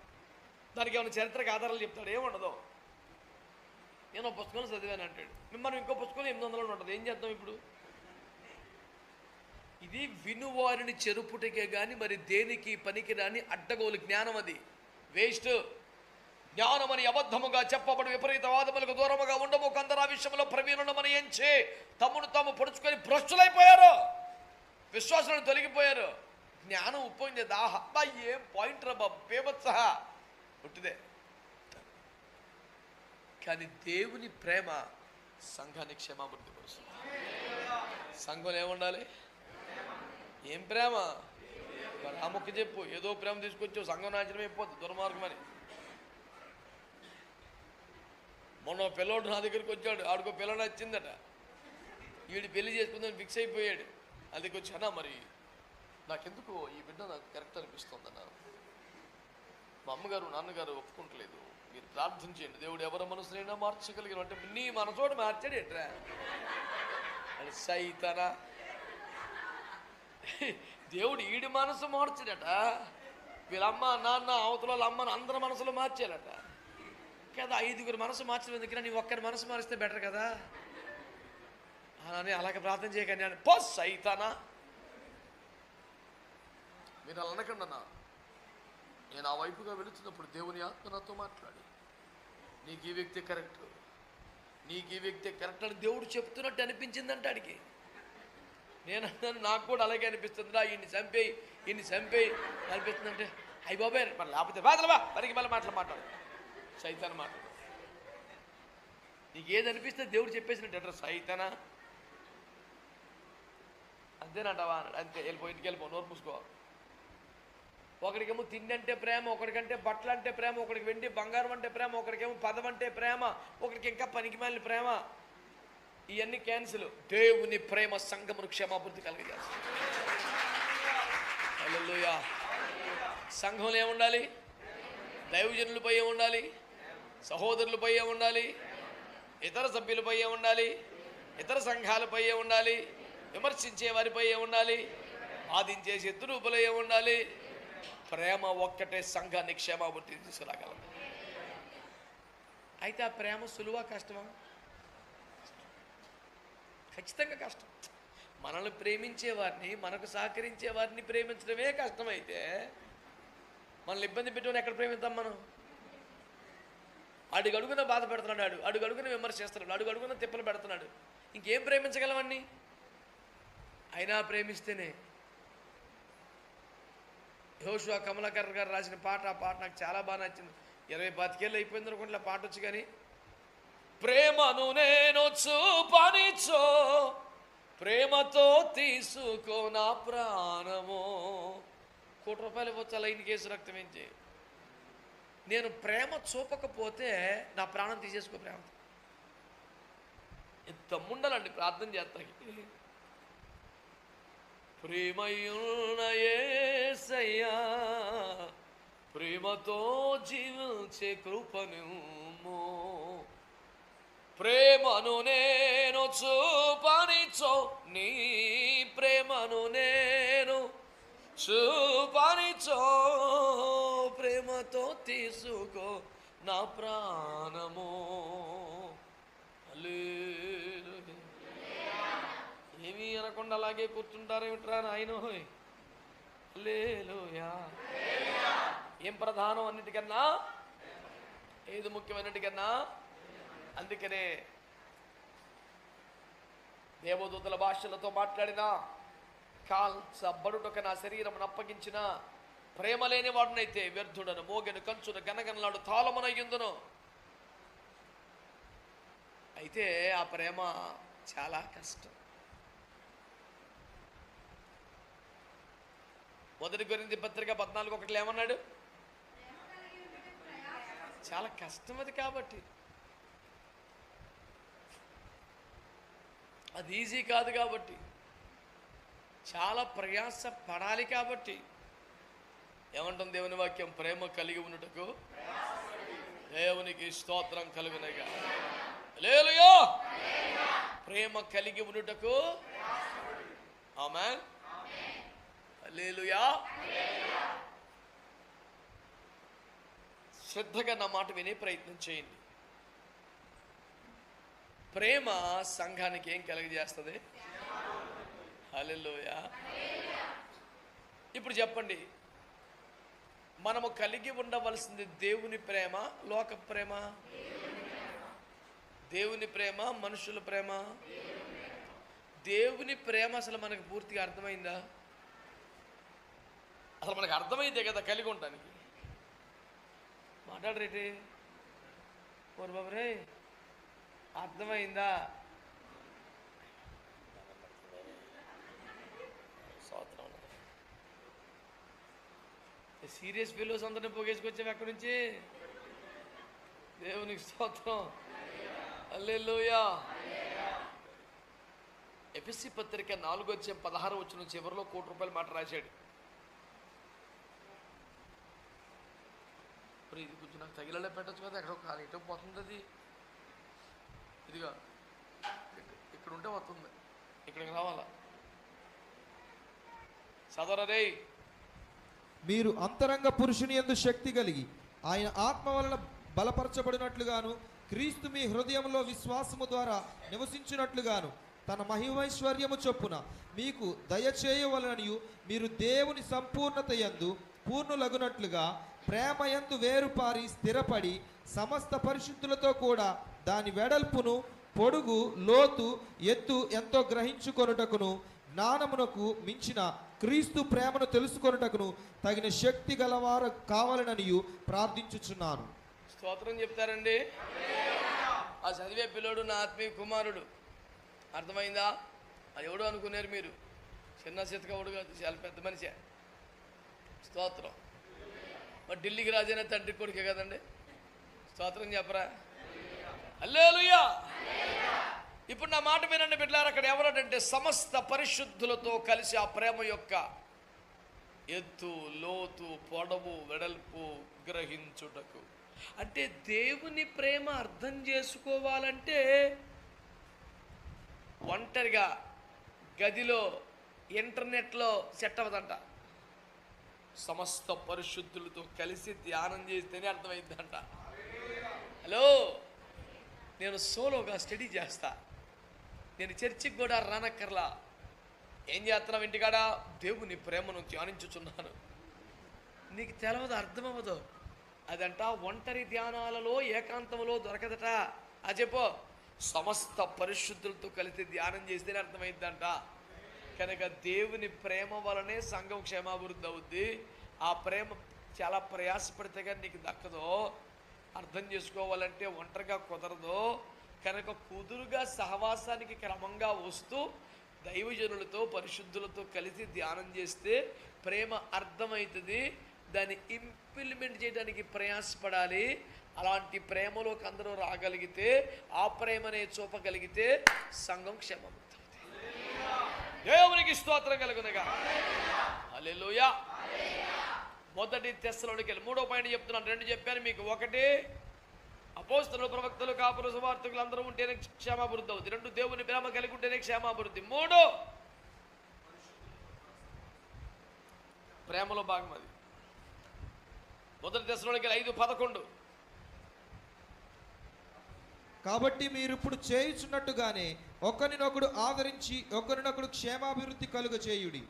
దానికి ఏమైనా చరిత్రకు ఆధారాలు చెప్తాడు? ఏముండదు. నేను ఒక పుస్తకంలో చదివాను అంటాడు. మనం ఇంకో పుస్తకంలో 800 ఉంటుంది. ఏం చేద్దాం ఇప్పుడు? ఇది వినువారిని చెరుపుటకే కానీ మరి దేనికి పనికి రాని అడ్డగోలు జ్ఞానం. అది వేస్ట్ జ్ఞానమని అబద్ధముగా చెప్పబడి విపరీతవాదములకు దూరముగా ఉండము. కొందరు ఆ విషయంలో ప్రవీణులమని ఎంచి తమ్మును తాము పొడుచుకొని భ్రష్టులైపోయారు, విశ్వాసాలను తొలగిపోయారు. జ్ఞానం ఉప్పొంది. అబ్బా ఏం పాయింట్ రా బాబు, బేబత్సహ పుట్టిదే. కానీ దేవుని ప్రేమ సంఘాన్ని క్షేమాభివృద్ధి పరుస్తుంది. సంఘంలో ఏముండాలి? ఏం ప్రేమ? మరి ఆ మొక్క చెప్పు. ఏదో ప్రేమ తీసుకొచ్చావు, సంఘం నాశనం అయిపోతుంది, దుర్మార్గం అని. మొన్న పిల్లోడు నా దగ్గరికి వచ్చాడు. ఆడికో పిల్ల నచ్చిందట. వీడు పెళ్లి చేసుకుందని ఫిక్స్ అయిపోయాడు. అందుకు వచ్చానా మరి నాకెందుకు ఈ బిడ్డ నాకు కరెక్ట్ అనిపిస్తుంది అన్నారు. మా అమ్మగారు నాన్నగారు ఒప్పుకుంటలేదు. మీరు ప్రార్థన చేయండి, దేవుడు ఎవరి మనసునైనా మార్చగలిగిన. అంటే నీ మనసోడు మార్చాడు ఎట్రా? అది సైతనా. దేవుడు ఈడి మనసు మార్చాడట. వీళ్ళమ్మ నాన్న అవతల వాళ్ళ అమ్మని అందరి మనసులో మార్చాడట కదా. 5 మనసు మార్చడం ఎందుకు? నీ ఒక్కరి మనసు మారిస్తే బెటర్ కదా అని అలాగే ప్రార్థన చేయకండి అని పోస్ సైతానా. మీరు అలా అనకండి అన్న. నేను ఆ వైపుగా వెళుతున్నప్పుడు దేవుని ఆత్మ నాతో మాట్లాడి నీకు ఈ వ్యక్తి కరెక్ట్, నీకు ఈ వ్యక్తి కరెక్ట్ అని దేవుడు చెప్తున్నట్టు అనిపించిందంటే అడిగి నేను అన్నాను. నాకు కూడా అలాగే అనిపిస్తుందిరా. ఇన్ని చంపేయి అనిపిస్తుందంటే అయ్యి బాబాయ్ మరి లేకపోతే బాధలవా మరికి మళ్ళీ మాట్లాడు సైతాన్ మాట. నీకు ఏది అనిపిస్తే దేవుడు చెప్పేసినట్టు అడ్రస్ సైతానా అంతేనంటావా? అంతే, వెళ్ళిపో, ఇంటికి వెళ్ళిపో, నోరు పూసుకో. ఒకడికేమో తిండి అంటే ప్రేమ, ఒకడికంటే బట్టలు అంటే ప్రేమ, ఒకడికి వెండి బంగారం అంటే ప్రేమ, ఒకడికేమో పదం అంటే ప్రేమ, ఒకడికి ఇంకా పనికిమాలిన ప్రేమ. ఇవన్నీ క్యాన్సిల్. దేవుని ప్రేమ సంఘమును క్షేమాభివృద్ధి కలిగజేస్తుంది. హల్లెలూయా. సంఘంలో ఏముండాలి? దైవజనులపై ఏముండాలి? సహోదరులపై ఏముండాలి? ఇతర సభ్యులపై ఏముండాలి? ఇతర సంఘాలపై ఏముండాలి? విమర్శించే వారిపై ఏముండాలి? బాధించే శత్రువులపై ఏముండాలి? ప్రేమ ఒక్కటే సంఘాన్ని క్షేమాభివృద్ధి తీసుకురాగలదు. అయితే ఆ ప్రేమ సులువా కష్టమా? ఖచ్చితంగా కష్టం. మనల్ని ప్రేమించే వారిని, మనకు సహకరించే వారిని ప్రేమించడమే కష్టమైతే మనల్ని ఇబ్బంది పెట్టమని ఎక్కడ ప్రేమిద్దాం మనం? అడుగడుగున బాధ పెడుతున్నాడు, అడుగడుగున విమర్శ చేస్తున్నాడు, అడుగడుగున తిప్పలు పెడుతున్నాడు. ఇంకేం ప్రేమించగలవన్నీ? అయినా ప్రేమిస్తేనే. యెహోషువ కమలాకర్ గారు రాసిన పాట, ఆ పాట నాకు చాలా బాగా నచ్చింది. 20-25 ఏళ్ళు అయిపోయింది అనుకుంటే ఆ పాట వచ్చి. కానీ ప్రేమను నేను చూపనిచో, ప్రేమతో తీసుకో నా ప్రాణము. ₹1 ఇవ్వచ్చు అలా ఇన్ని కేసు రక్తం ఏం చేయి. నేను ప్రేమ చూపకపోతే నా ప్రాణం తీసేసుకో ప్రేమ. ఎంత ముండాలండి ప్రార్థన చేస్తాకి. ప్రేమయున్న యేసయ్యా, ప్రేమతో జీవించే కృపనిమ్ము, ప్రేమను నేను చూపనిచో, నీ ప్రేమను నేను చూపనిచో, ప్రేమతో తీసుకో నా ప్రాణము. ఏమీ అనకుండా అలాగే కూర్చుంటారేమిట్రా నాయన. హల్లెలూయా. ఏం ప్రధానం అన్నిటికన్నా? ఏది ముఖ్యమైనటికన్నా? అందుకనే దేవదూతల భాషలతో మాట్లాడినా, కాల్చబడుటకు నా శరీరం అప్పగించిన ప్రేమ లేని వాడునైతే వ్యర్థుడను, మోగెను కంచును గనగనలాడు తాళమునయ్యుందును. అయితే ఆ ప్రేమ చాలా కష్టం. 1 కొరింథీ పత్రిక 14:1 ఏమన్నాడు? చాలా కష్టం అది. కాబట్టి అది ఈజీ కాదు. కాబట్టి చాలా ప్రయాస పడాలి. కాబట్టి ఏమంటుంది దేవుని వాక్యం? ప్రేమ కలిగి ఉన్నటకు దేవునికి స్తోత్రం కలుగునగా. హల్లెలూయా. ప్రేమ కలిగి ఉన్నటకు ఆమేన్. హల్లెలూయా. శ్రద్ధగా నా మాట వినే ప్రయత్నం చేయండి. ప్రేమ సంఘానికి ఏం కలుగజేస్తుంది? హల్లెలూయా. ఇప్పుడు చెప్పండి, మనము కలిగి ఉండవలసింది దేవుని ప్రేమ, లోక ప్రేమ? దేవుని ప్రేమ, మనుషుల ప్రేమ? దేవుని ప్రేమ అసలు మనకు పూర్తిగా అర్థమైందా? అసలు మనకు అర్థమైందే కదా కలిగి ఉండడానికి. మాట్లాడరేటి ఓరు బాబు రే, అర్థమైందా? సీరియస్ ఫెలోస్ అందరినీ పోగేసుకొచ్చావు ఎక్కడి నుంచి? దేవునికి స్తోత్రం. హల్లెలూయా. ఎఫెసీ పత్రిక 4:16 చివరిలో ₹1,00,00,000 మాట రాశాడు. ఇది కొంచెం నాకు తగిలే పెట్టచ్చు కదా, ఎక్కడో కాదు ఎటో పోతుంది అది. ఇదిగా ఇక్కడ ఉంటే వస్తుంది, ఇక్కడికి రావాలా. సదరరే, మీరు అంతరంగ పురుషుని యందు శక్తి కలిగి ఆయన ఆత్మ వలన బలపరచబడినట్లుగాను, క్రీస్తు మీ హృదయంలో విశ్వాసము ద్వారా నివసించినట్లుగాను తన మహిమైశ్వర్యము చొప్పున మీకు దయచేయవలననియు, మీరు దేవుని సంపూర్ణత యందు పూర్ణులగునట్లుగా ప్రేమ యందు వేరుపారి స్థిరపడి సమస్త పరిశుద్ధులతో కూడా దాని వెడల్పును పొడుగు లోతు ఎత్తు ఎంతో గ్రహించుకొనుటకును, జ్ఞానమునకు మించిన క్రీస్తు ప్రేమను తెలుసుకొనుటకును తగిన శక్తి గలవారు కావాలననియు ప్రార్థించుచున్నాను. స్తోత్రం చెప్తారండి. ఆ చదివే పిల్లోడు నా ఆత్మీయ కుమారుడు. అర్థమైందా? అది ఎవడు అనుకున్నారు మీరు? చిన్న చితకవుడు కాదు, చాలా పెద్ద మనిషే. స్తోత్రం. మరి ఢిల్లీకి రాజైన తండ్రి కొడుకే కదండి. స్తోత్రం చెప్పరా? హల్లెలూయా. ఇప్పుడు నా మాట వినండి బిడ్డలారా. అక్కడ ఎవరంటే సమస్త పరిశుద్ధులతో కలిసి ఆ ప్రేమ యొక్క ఎత్తు లోతు పొడవు వెడల్పు గ్రహించుటకు. అంటే దేవుని ప్రేమ అర్థం చేసుకోవాలంటే ఒంటరిగా గదిలో ఇంటర్నెట్లో సెట్ అవ్వదంట. సమస్త పరిశుద్ధులతో కలిసి ధ్యానం చేస్తేనే అర్థమైందంట. హలో, నేను సోలోగా స్టడీ చేస్తా. నేను చర్చికి కూడా రానక్కర్లా. ఏం చేస్తున్నావు ఇంటికాడ? దేవుని ప్రేమను ధ్యానించుచున్నాను. నీకు తెలవదు, అర్థమవ్వదు. అదంట ఒంటరి ధ్యానాలలో ఏకాంతంలో దొరకదట. అది చెప్పు. సమస్త పరిశుద్ధులతో కలిసి ధ్యానం చేస్తేనే అర్థమైందంట. కనుక దేవుని ప్రేమ వలనే సంఘం క్షేమాభివృద్ధి అవుద్ది. ఆ ప్రేమ చాలా ప్రయాసపడితే కానీ నీకు దక్కదో. అర్థం చేసుకోవాలంటే ఒంటరిగా కుదరదు. కనుక కుదురుగా సహవాసానికి క్రమంగా వస్తూ దైవజనులతో పరిశుద్ధులతో కలిసి ధ్యానం చేస్తే ప్రేమ అర్థమవుతుంది. దాన్ని ఇంప్లిమెంట్ చేయడానికి ప్రయాసపడాలి. అలాంటి ప్రేమలోకి అందరూ రాగలిగితే, ఆ ప్రేమనే చూపగలిగితే సంఘం క్షేమం. దేవునికి స్తోత్రం కలుగునుగా. హల్లెలూయా. మొదటి తెస్సలోనికెళ్ళి 3వ పాయింట్ చెప్తున్నాను. 2 చెప్పాను మీకు. 1 అపోస్తలులు, ప్రవక్తలు, కాపులు, సువార్తికులు అందరూ ఉంటేనే క్షేమాభివృద్ధి అవుతుంది. 2 దేవుని ప్రేమ కలిగి ఉంటేనే క్షేమాభివృద్ధి. 3 ప్రేమలో భాగం అది. మొదటి తెస్సలోనికెళ్ళి 5:11 కాబట్టి మీరు ఇప్పుడు చేయుచున్నట్టుగానే ఒకరినొకడు ఆదరించి ఒకరినొకడు క్షేమాభివృద్ధి కలుగ చేయుడి.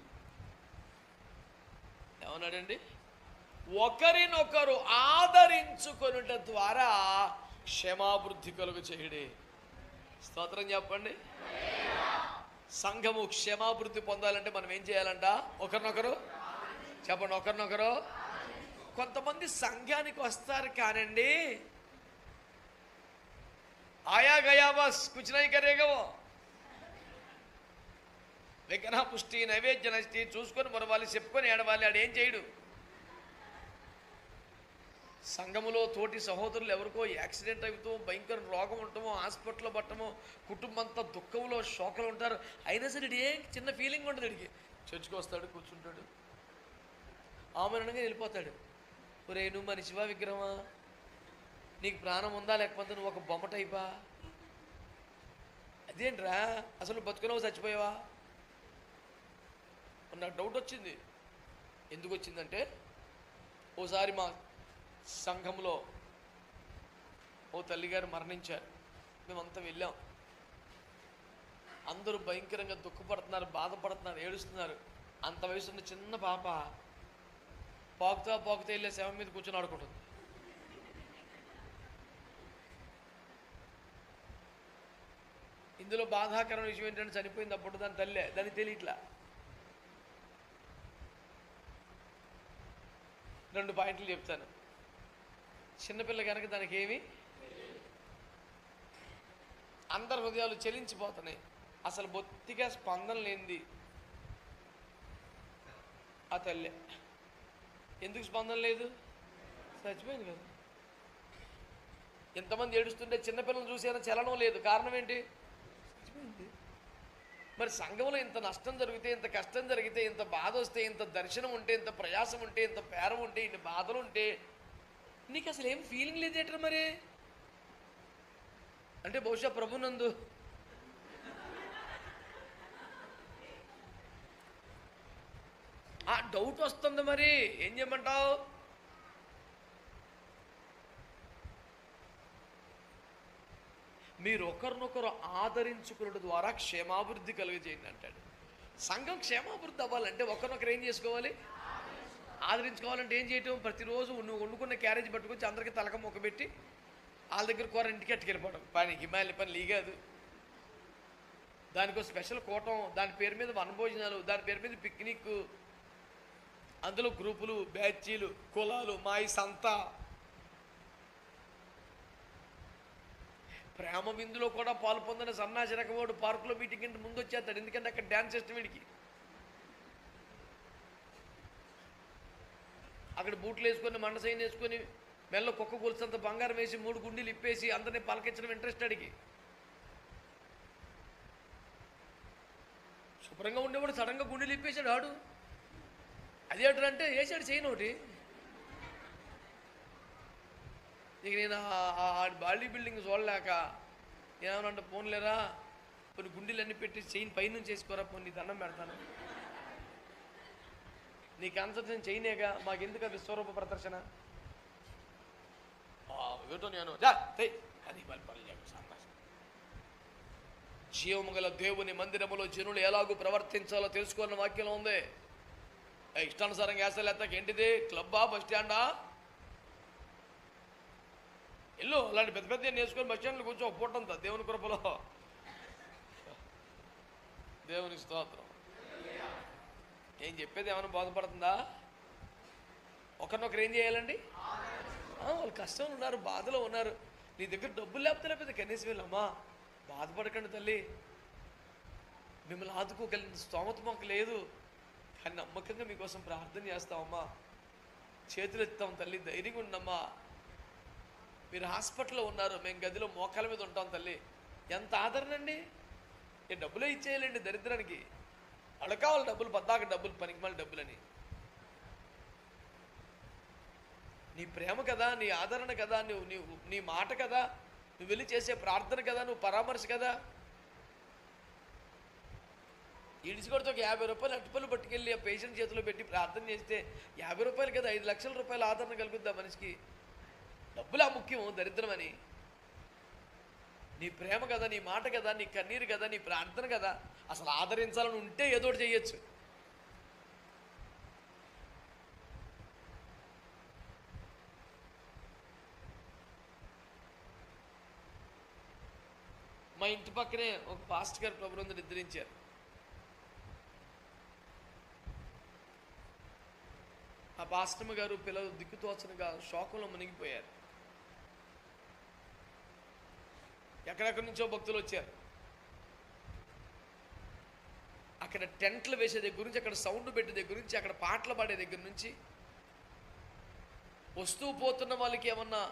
ఏమన్నాడండి? ఒకరినొకరు ఆదరించుకొనుట ద్వారా క్షేమాభివృద్ధి కలుగు చేయుడి. స్తోత్రం చెప్పండి. సంఘము క్షేమాభివృద్ధి పొందాలంటే మనం ఏం చేయాలంట? ఒకరినొకరు చెప్పండి. ఒకరినొకరు. కొంతమంది సంఘానికి వస్తారు కానండి, ఆయా గయా బస్ కుछ नहीं करेगा वो. విగ్రహ పుష్టి, నైవేద్య నష్టి చూసుకొని మన వాళ్ళు చెప్పుకొని ఏడవాలి. ఆడేం చేయడు. సంఘములో తోటి సహోదరులు ఎవరికో యాక్సిడెంట్ అవుతూ భయంకర రోగం ఉండటమో, హాస్పిటల్లో పట్టమో, కుటుంబం అంతా దుఃఖంలో శోకలు ఉంటారు. అయినా సరే ఇది ఏం చిన్న ఫీలింగ్ ఉంటుంది. ఇడికి చర్చికి వస్తాడు, కూర్చుంటాడు, ఆమెనంగా వెళ్ళిపోతాడు. ఒరే నువ్వు మనిషివా విగ్రహమా? నీకు ప్రాణం ఉందా లేకపోతే నువ్వు ఒక బొమ్మ టైపా? అదేంట్రా అసలు బతుకున్నావు చచ్చిపోయావా? నాకు డౌట్ వచ్చింది. ఎందుకు వచ్చిందంటే, ఓసారి మా సంఘంలో ఓ తల్లిగారు మరణించారు. మేమంతా వెళ్ళాం. అందరూ భయంకరంగా దుఃఖపడుతున్నారు, బాధపడుతున్నారు, ఏడుస్తున్నారు. అంత వయసున్న చిన్న పాప పాకుతా వెళ్ళే శవం మీద కూర్చొని ఆడుకుంటుంది. ఇందులో బాధాకరమైన విషయం ఏంటంటే, చనిపోయింది అప్పుడు దాని తల్లే, దానికి తెలియట్లా. 2 పాయింట్లు చెప్తాను. చిన్నపిల్ల కనుక దానికి ఏమి, అందరి హృదయాలు చెలించిపోతున్నాయి. అసలు బొత్తిగా స్పందన లేనిది ఆ తల్లే. ఎందుకు స్పందన లేదు? చచ్చిపోయింది కదా. ఎంతమంది ఏడుస్తుంటే చిన్నపిల్లలు చూసేనా చలనం లేదు. కారణం ఏంటి? చచ్చిపోయింది. మరి సంఘంలో ఇంత నష్టం జరిగితే, ఇంత కష్టం జరిగితే, ఇంత బాధ వస్తే, ఇంత దర్శనం ఉంటే, ఇంత ప్రయాసం ఉంటే, ఇంత పేరం ఉంటే, ఇన్ని బాధలు ఉంటే నీకు అసలు ఏం ఫీలింగ్ లేదేట్రా మరి? అంటే బహుశా ప్రభునందు ఆ డౌట్ వస్తుంది. మరి ఏం చేయమంటావు? మీరు ఒకరినొకరు ఆదరించుకున్న ద్వారా క్షేమాభివృద్ధి కలుగజేయండి అంటాడు. సంఘం క్షేమాభివృద్ధి అవ్వాలంటే ఒకరినొకరు ఏం చేసుకోవాలి? ఆదరించుకోవాలంటే ఏం చేయటం? ప్రతిరోజు నువ్వు వండుకున్న క్యారేజ్ పట్టుకొచ్చి అందరికీ తలక మొక్క పెట్టి వాళ్ళ దగ్గర కూర ఇంటికి అట్టుకెళ్ళిపోవడం పని. హిమాలయ పని లీగాదు. దానికో స్పెషల్ కూటం, దాని పేరు మీద వనభోజనాలు, దాని పేరు మీద పిక్నిక్, అందులో గ్రూపులు, బ్యాచీలు, కులాలు, మాయి సంత. ప్రేమ విందులో కూడా పాలు పొందిన సన్నాసి రకవాడు పార్కులో మీటింగ్ ఇంటి ముందు వచ్చేస్తాడు. ఎందుకంటే అక్కడ డ్యాన్స్ చేస్తే వీడికి అక్కడ బూట్లు వేసుకొని, మండసైన్ వేసుకొని, మెల్ల కుక్క గొలుసంత బంగారం వేసి 3 గుండీలు ఇప్పేసి అందరినీ పలకించడం ఇంట్రెస్ట్ అడిగి. శుభ్రంగా ఉండేవాడు సడన్గా గుండీలు ఇప్పేసాడు ఆడు. అదేంటంటే వేసాడు చేయను ఒకటి. ఇక నేను బాడీ బిల్డింగ్ చూడలేక ఏమన్నా పోన్లేరా కొన్ని గుండీలన్నీ పెట్టి చైన్ పైనుంచి చేసుకోరా, పోనీ దండం పెడతాను, నీకు ఆన్సర్ నేను చేయనేగా, మాకెందుకు విశ్వరూప ప్రదర్శన ఏటో నేను అది జీవము గల దేవుని మందిరములో జనులు ఎలాగూ ప్రవర్తించాలో తెలుసుకోవాలని వాక్యంలో ఉంది. ఇష్టానుసారంగా వేసాలు ఎత్తాక ఏంటిది? క్లబ్బా, బస్ స్టాండా? ఇల్లు అలాంటి పెద్ద పెద్ద నేర్చుకొని బస్ స్టాండ్లో కూర్చో పూటంతా దేవుని కృపలో. దేవుని స్తోత్రం. ఏం చెప్పేది ఏమైనా బాధపడుతుందా? ఒకరినొకరు ఏం చేయాలండి? వాళ్ళు కష్టంలో ఉన్నారు, బాధలో ఉన్నారు. నీ దగ్గర డబ్బులు లేకపోతే కనీసం వీళ్ళమ్మా బాధపడకండి తల్లి, మిమ్మల్ని ఆదుకోగలిగిన స్తోమత మాకు లేదు, కానీ నమ్మకంగా మీకోసం ప్రార్థన చేస్తామమ్మా, చేతులు ఎత్తాం తల్లి, ధైర్యంగా ఉండమ్మా. మీరు హాస్పిటల్లో ఉన్నారు, మేము గదిలో మోకాల మీద ఉంటాం తల్లి. ఎంత ఆదరణ అండి. ఏ డబ్బులే ఇచ్చేయాలండి దరిద్రానికి. అలా కావాలి డబ్బులు, పద్దాక డబ్బులు, పనికిమాల డబ్బులని. నీ ప్రేమ కదా, నీ ఆదరణ కదా, నీ మాట కదా, నువ్వు వెళ్ళి చేసే ప్రార్థన కదా, నువ్వు పరామర్శ కదా. ఇడిచికొడితే ఒక 50 రూపాయలు అట్టుపళ్ళు పట్టుకెళ్ళి ఆ పేషెంట్ చేతిలో పెట్టి ప్రార్థన చేస్తే 50 రూపాయలు కదా, 5 లక్షల రూపాయల ఆదరణ కలుగుద్దా మనిషికి? డబ్బులా ముఖ్యం దరిద్రం అని. నీ ప్రేమ కదా, నీ మాట కదా, నీ కన్నీరు కదా, నీ ప్రార్థన కదా. అసలు ఆదరించాలని ఉంటే ఏదో ఒకటి చేయొచ్చు. మా ఇంటి పక్కనే ఒక పాస్టర్ గారు ప్రభునందు నిద్రించారు. ఆ పాస్టమ్మ గారు పిల్లలు దిక్కుతోచనగా శోకంలో మునిగిపోయారు. ఎక్కడెక్కడి నుంచో భక్తులు వచ్చారు. అక్కడ టెంట్లు వేసే దగ్గర నుంచి, అక్కడ సౌండ్ పెట్టే దగ్గర నుంచి, అక్కడ పాటలు పాడే దగ్గర నుంచి, వస్తూ పోతున్న వాళ్ళకి ఏమన్నా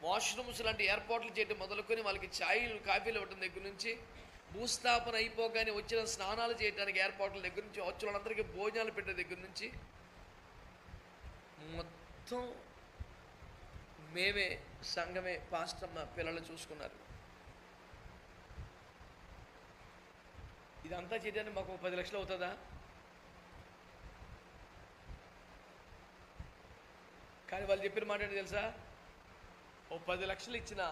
వాష్రూమ్స్ లాంటి ఏర్పాట్లు చేయడం మొదలుకొని, వాళ్ళకి ఛాయలు కాఫీలు ఇవ్వడం దగ్గర నుంచి, భూస్థాపన అయిపోగానే వచ్చిన స్నానాలు చేయడానికి ఏర్పాట్ల దగ్గర నుంచి, వచ్చిన వాళ్ళందరికీ భోజనాలు పెట్టే దగ్గర నుంచి మొత్తం మేమే సంఘమే పాస్టమ్మ పిల్లలు చూసుకున్నారు. ఇదంతా చేయడానికి మాకు 10 లక్షలు అవుతుందా? కానీ వాళ్ళు చెప్పిన మాట ఏంటి తెలుసా? 10 లక్షలు ఇచ్చిన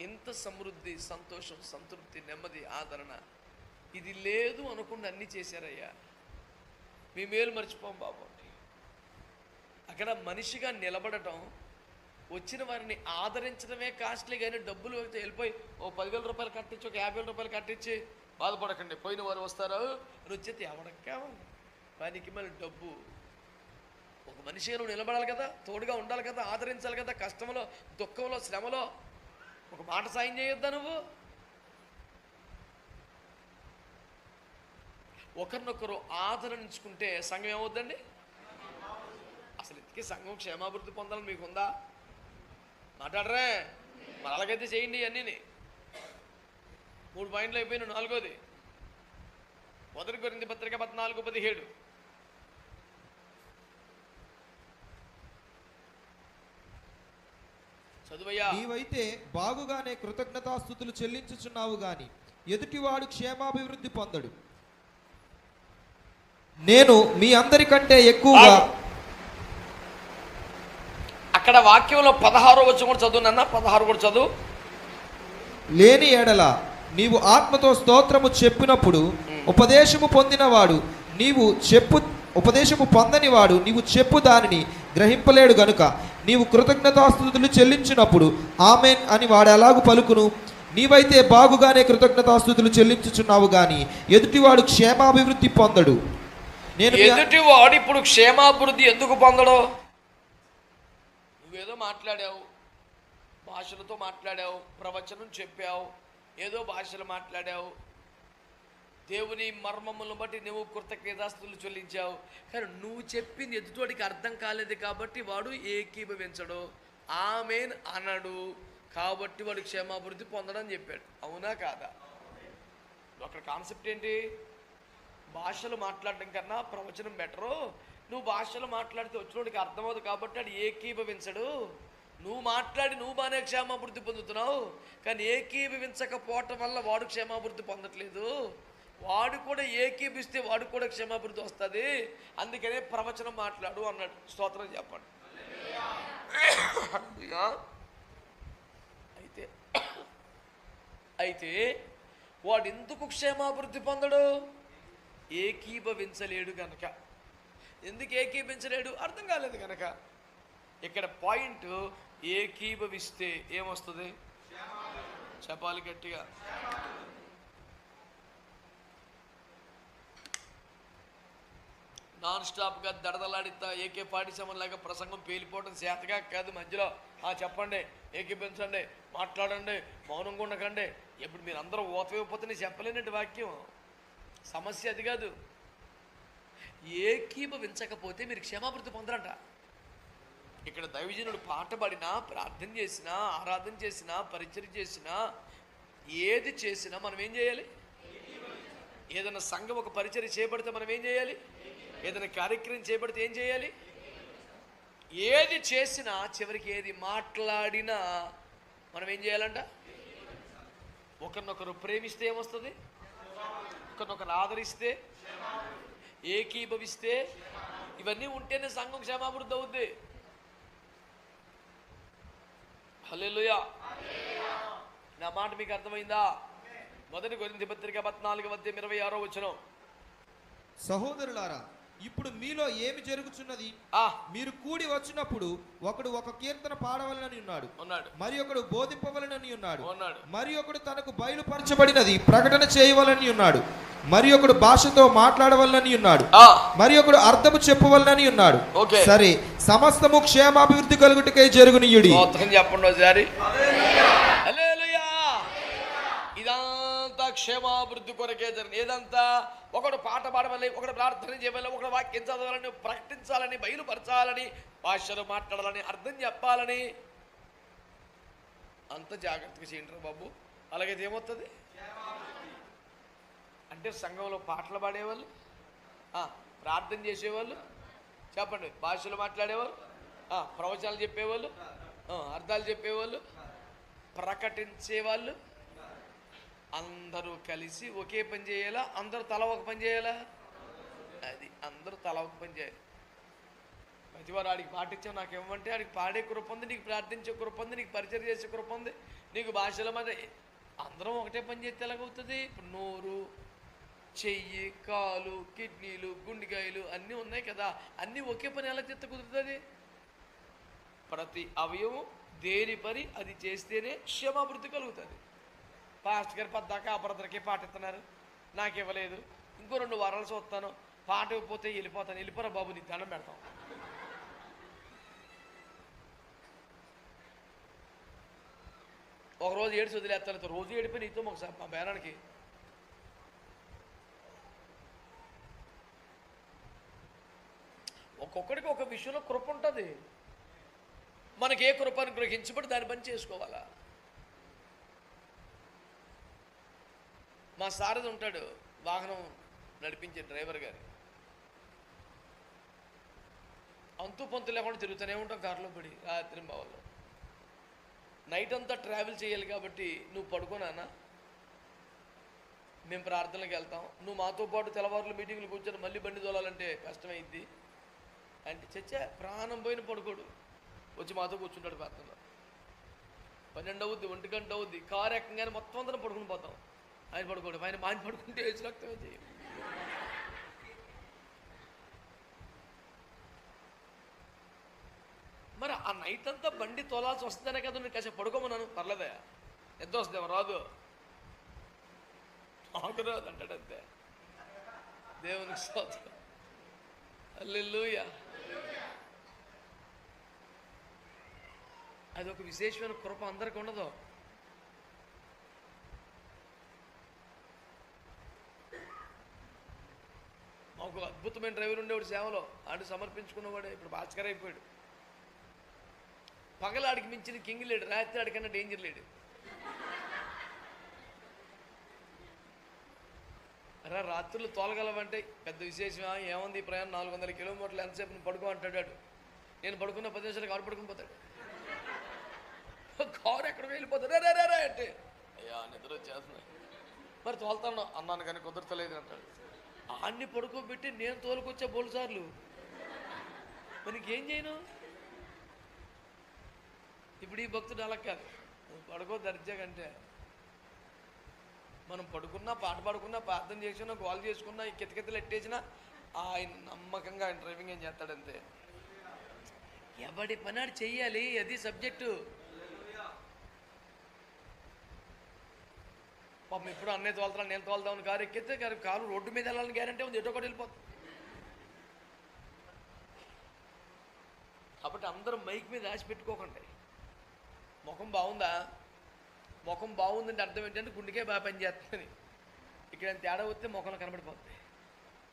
ఇంత సమృద్ధి, సంతోషం, సంతృప్తి, నెమ్మది, ఆదరణ ఇది లేదు అనుకుండా అన్నీ చేశారయ్యా. మీ మేలు మర్చిపోం బాబు. అక్కడ మనిషిగా నిలబడటం, వచ్చిన వారిని ఆదరించడమే కాస్ట్లీ. కానీ డబ్బులు వెళ్ళిపోయి 10,000 రూపాయలు కట్టించి, ఒక 50,000 రూపాయలు కట్టించి బాధపడకండి, పోయిన వారు వస్తారు అని వచ్చేది ఎవరికి కావాలి? పనికి మళ్ళీ డబ్బు. ఒక మనిషిగా నువ్వు నిలబడాలి కదా, తోడుగా ఉండాలి కదా, ఆదరించాలి కదా. కష్టంలో, దుఃఖంలో, శ్రమలో ఒక మాట సాయం చేయొద్దా నువ్వు? ఒకరినొకరు ఆదరించుకుంటే సంఘం ఏమవుద్దండి? అసలు ఇంతకీ సంఘం క్షేమాభివృద్ధి పొందాలని మీకుందా? మాట్లాడరే మరి. అలాగైతే చేయండి. అన్నీ 3 పాయింట్లు అయిపోయిన 4వది 1 కొరింథీ పత్రిక 14:17. చదువయ్యా. నీవైతే బాగుగానే కృతజ్ఞతాస్తుతులు చెల్లించుచున్నావు గాని ఎదుటివాడు క్షేమాభివృద్ధి పొందడు. నేను మీ అందరికంటే ఎక్కువగా, అక్కడ వాక్యంలో 16వ వచనం కూడా చదువు నాన్న, 16 కూడా చదువు. లేని ఎడల నీవు ఆత్మతో స్తోత్రము చెప్పినప్పుడు ఉపదేశము పొందినవాడు ఉపదేశము పొందనివాడు నీవు చెప్పు దానిని గ్రహింపలేడు గనుక నీవు కృతజ్ఞతాస్తుతులు చెల్లించినప్పుడు ఆమెన్ అని వాడు ఎలాగు పలుకును? నీవైతే బాగుగానే కృతజ్ఞతాస్తుతులు చెల్లించుచున్నావు గాని ఎదుటివాడు క్షేమాభివృద్ధి పొందడు. ఎదుటివాడు ఇప్పుడు క్షేమాభివృద్ధి ఎందుకు పొందడు? నువ్వేదో మాట్లాడావు, భాషలతో మాట్లాడావు, ప్రవచనం చెప్పావు, ఏదో భాషలు మాట్లాడావు, దేవుని మర్మములను బట్టి నువ్వు కృతజ్ఞతాస్తుతులు చెల్లించావు. కానీ నువ్వు చెప్పింది ఎదుటివాడికి అర్థం కాలేదు కాబట్టి వాడు ఏకీభవించడు, ఆమెన్ అనడు, కాబట్టి వాడు క్షేమాభివృద్ధి పొందడని చెప్పాడు. అవునా కాదా? అక్కడ కాన్సెప్ట్ ఏంటి? భాషలు మాట్లాడడం కన్నా ప్రవచనం బెటరు. నువ్వు భాషలు మాట్లాడితే వచ్చినోడికి అర్థమవుతుంది కాబట్టి వాడు ఏకీభవించడు. నువ్వు మాట్లాడి నువ్వు బాగానే క్షేమాభివృద్ధి పొందుతున్నావు, కానీ ఏకీభవించకపోవటం వల్ల వాడు క్షేమాభివృద్ధి పొందట్లేదు. వాడు కూడా ఏకీభిస్తే వాడు కూడా క్షేమాభివృద్ధి వస్తుంది. అందుకనే ప్రవచనం మాట్లాడు అన్నాడు. స్తోత్రం చెప్పండి. అయితే వాడు ఎందుకు క్షేమాభివృద్ధి పొందడు? ఏకీభవించలేడు గనక. ఎందుకు ఏకీభవించలేడు? అర్థం కాలేదు గనక. ఇక్కడ పాయింట్, ఏకీభవిస్తే ఏమొస్తుంది? చెప్పాలి గట్టిగా. నాన్ స్టాప్గా దడదలాడితా AK-47 లాగా ప్రసంగం పేలిపోవడం చేతగా కాదు. మధ్యలో చెప్పండి, ఏకీభవించండి, మాట్లాడండి, మౌనంగా ఉండకండి. ఇప్పుడు మీరు అందరూ ఓతవైపోతే నేను చెప్పలేనట్టు వాక్యం. సమస్య అది కాదు. ఏకీభవించకపోతే మీరు క్షమాభివృద్ధి పొందరంట. ఇక్కడ దైవజనుడు పాట పాడినా, ప్రార్థన చేసినా, ఆరాధన చేసినా, పరిచర్య చేసినా, ఏది చేసినా మనం ఏం చేయాలి? ఏదైనా సంఘం ఒక పరిచర్య చేయబడితే మనం ఏం చేయాలి? ఏదైనా కార్యక్రమం చేయబడితే ఏం చేయాలి? ఏది చేసినా చివరికి ఏది మాట్లాడినా మనం ఏం చేయాలంట? ఒకరినొకరు ప్రేమిస్తే ఏమొస్తుంది? ఒకరినొకరు ఆదరిస్తే, ఏకీభవిస్తే, ఇవన్నీ ఉంటేనే సంఘం క్షేమాభివృద్ధి అవుద్ది. హల్లెలూయా. నా మాట మీకు అర్థమైందా? 1 కొరింథీ పత్రిక 14:26 సహోదరులారా, ఇప్పుడు మీలో ఏమి జరుగుతున్నది? మీరు కూడి వచ్చినప్పుడు ఒకడు ఒక కీర్తన పాడవలనని ఉన్నాడు, మరి ఒకడు బోధింపవలనని ఉన్నాడు, మరి ఒకడు తనకు బయలుపరచబడినది ప్రకటన చేయవలని ఉన్నాడు, మరి ఒకడు భాషతో మాట్లాడవలనని ఉన్నాడు, మరి ఒకడు అర్థము చెప్పవలనని ఉన్నాడు. సరే, సమస్తము క్షేమాభివృద్ధి కలుగుటకై జరుగునియుడి. చెప్పండి ఒకసారి. హల్లెలూయా. ఇదంతా క్షేమాభివృద్ధి కొరకే జరిగింది. ఏదంతా? ఒకడు పాట పాడవాలి, ఒకడు ప్రార్థన చేయాలి, ఒకడు వాక్యం చదవాలని, ప్రకటించాలని, బయలుపరచాలని, భాషలు మాట్లాడాలని, అర్థం చెప్పాలని. అంత జాగ్రత్తగా చేయండి బాబు. అలాగైతే ఏమవుతుంది అంటే సంఘంలో పాటలు పాడేవాళ్ళు, ప్రార్థన చేసేవాళ్ళు, చెప్పండి, భాషలు మాట్లాడేవాళ్ళు, ప్రవచనాలు చెప్పేవాళ్ళు, అర్థాలు చెప్పేవాళ్ళు, ప్రకటించేవాళ్ళు అందరూ కలిసి ఒకే పని చేయాలా? అందరూ తల ఒక పని చేయాలా? అది అందరూ తల ఒక పని చేయాలి. ప్రతివారు ఆడికి పాటించావు నాకు ఏమంటే ఆడికి పాడే కృప ఉంది, నీకు ప్రార్థించే కృప ఉంది, నీకు పరిచయం చేసే కృప ఉంది, నీకు భాషల మీద అందరం ఒకటే పని చేస్తే ఎలాగవుతుంది? ఇప్పుడు నోరు, చెయ్యి, కాలు, కిడ్నీలు, గుండెకాయలు అన్నీ ఉన్నాయి కదా, అన్నీ ఒకే పని ఎలా చేస్తే కుదురుతుంది? ప్రతి అవయవం దేని పని అది చేస్తేనే క్షేమాభివృద్ధి కలుగుతుంది. పాస్టర్ గారు పద్దాక ఆ బ్రదర్కి పాట ఇస్తున్నారు, నాకు ఇవ్వలేదు, ఇంకో 2 వారాలు చూస్తాను, పాట ఇవ్వకపోతే వెళ్ళిపోతాను. వెళ్ళిపోరా బాబు, నీకు దండం పెడతాం. ఒకరోజు ఏడ్చి వదిలేస్తాను, రోజు ఏడిపోయి నీతో ఒకసారి మా బేరానికి. ఒక్కొక్కడికి ఒక విషయంలో కృప ఉంటుంది. మనకి ఏ కృపను గ్రహించబడి దాని పని చేసుకోవాలా? మా సారథి ఉంటాడు, వాహనం నడిపించే డ్రైవర్ గారు. అంతు పొంతు లేకుండా తిరుగుతూనే ఉంటాం కారులో పడి, రాత్రి బావల్లో. నైట్ అంతా ట్రావెల్ చేయాలి కాబట్టి నువ్వు పడుకోనా, మేము ప్రార్థనలకు వెళ్తాం, నువ్వు మాతో పాటు తెల్లవారులు మీటింగ్లు కూర్చొని మళ్ళీ బండి తోలాలంటే కష్టమైంది అంటే చచ్చా ప్రాణం పోయిన పడుకోడు, వచ్చి మాతో కూర్చుంటాడు ప్రార్థనలో. 12 అవుద్ది, 1 గంట అవుద్ది, కారు ఎక్కగానే మొత్తం అందరం పడుకుని పోతాం. ఆయన పడుకోడు, ఆయన పడుకుంటే వేసి రక్తమే చేయం. మరి ఆ నైట్ అంతా బండి తోలాల్సి వస్తుందనే కదా నేను కాసేపు పడుకోమన్నాను. పర్లేదా, ఎంత వస్తుందేమో రాదు, ఆగురాదు అంటాడంతే. దేవునికి స్తోత్రం. హల్లెలూయా. అదొక విశేషమైన కృప అందరికీ ఉండదు. మాకు అద్భుతమైన డ్రైవర్ ఉండేవాడు సేవలో, ఆడు సమర్పించుకున్నవాడే, ఇప్పుడు భాస్కర్ అయిపోయాడు. పగలాడికి మించిన కింగ్ లేడు, రాత్రి ఆడికన్నా డేంజర్ లేడు. అరే రాత్రులు తోలగలవంటే పెద్ద విశేషమా? ఏముంది ఈ ప్రయాణం 400 కిలోమీటర్లు, ఎంతసేపు నువ్వు పడుకో అంటాడు. నేను పడుకున్న 10 నిమిషాలు కారు పడుకుని పోతాడు. కారు ఎక్కడికి వెళ్ళిపోతాడు, రే అంటే అయ్యా నిద్ర వచ్చేస్తున్నాయి, మరి తోలుతాను అన్నాను కానీ కుదరతలేదు అంటాడు. అన్ని పడుకోబెట్టి నేను తోలుకొచ్చా బోల్సార్లు, మనకి ఏం చేయను? ఇప్పుడు ఈ భక్తుడు అలా కాదు, పడుకో దర్జాకంటే. మనం పడుకున్నా, పాట పాడుకున్నా, ప్రార్థన చేసినా, గోల్ చేసుకున్నా, ఈ కితకితలు ఎట్టేసినా ఆయన నమ్మకంగా ఆయన డ్రైవింగ్ ఏం చేస్తాడంతే. ఎవడి పని చెయ్యాలి, అది సబ్జెక్టు. పాపం ఎప్పుడు అన్నయ్య తోలుతాను, నేను తోలుతామని కారు ఎక్కితే కారు రోడ్డు మీద వెళ్ళాలని గ్యారంటీ ఉంది, ఎటో ఒకటి వెళ్ళిపోతుంది. కాబట్టి అందరూ మైక్ మీద ఆశ పెట్టుకోకండి. ముఖం బాగుందా, ముఖం బాగుందంటే అర్థం ఏంటంటే గుండెకే బాగా పనిచేస్తుంది. ఇక్కడ తేడా వస్తే ముఖంలో కనబడిపోతుంది.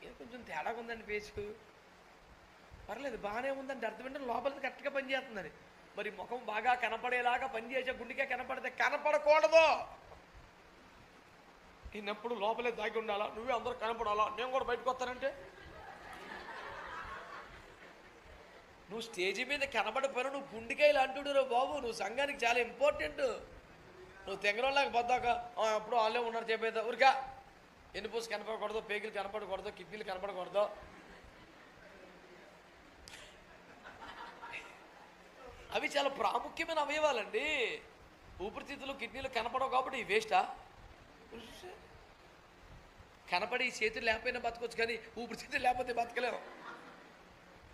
ఇది కొంచెం తేడాగా ఉందండి ఫేసు, పర్లేదు బాగానే ఉందంటే అర్థం ఏంటంటే లోపల కరెక్ట్గా పనిచేస్తుందని. మరి ముఖం బాగా కనపడేలాగా పనిచేసే గుండెకే కనపడితే కనపడకూడదు. ఈయనప్పుడు లోపలే దాగి ఉండాలా, నువ్వే అందరూ కనపడాలా, నేను కూడా బయటకు వస్తానంటే నువ్వు స్టేజీ మీద కనబడిపోయినా నువ్వు గుండెకాయలు అంటుడు రా బాబు, నువ్వు సంఘానికి చాలా ఇంపార్టెంట్. నువ్వు తెంగరంలాగా పొద్దాక అప్పుడు వాళ్ళే ఉన్నారు చెప్పేదా ఊరికా ఎన్నిపోసి కనపడకూడదు, పేగులు కనపడకూడదు, కిడ్నీలు కనపడకూడదు. అవి చాలా ప్రాముఖ్యమైన అవయవాలండి. ఊపిరితిత్తులు కిడ్నీలు కనపడవు కాబట్టి ఈ వేస్టా? కనపడి ఈ చేతులు లేకపోయినా బతకొచ్చు, కానీ ఊపిరితిత్తులు లేకపోతే బతకలేము.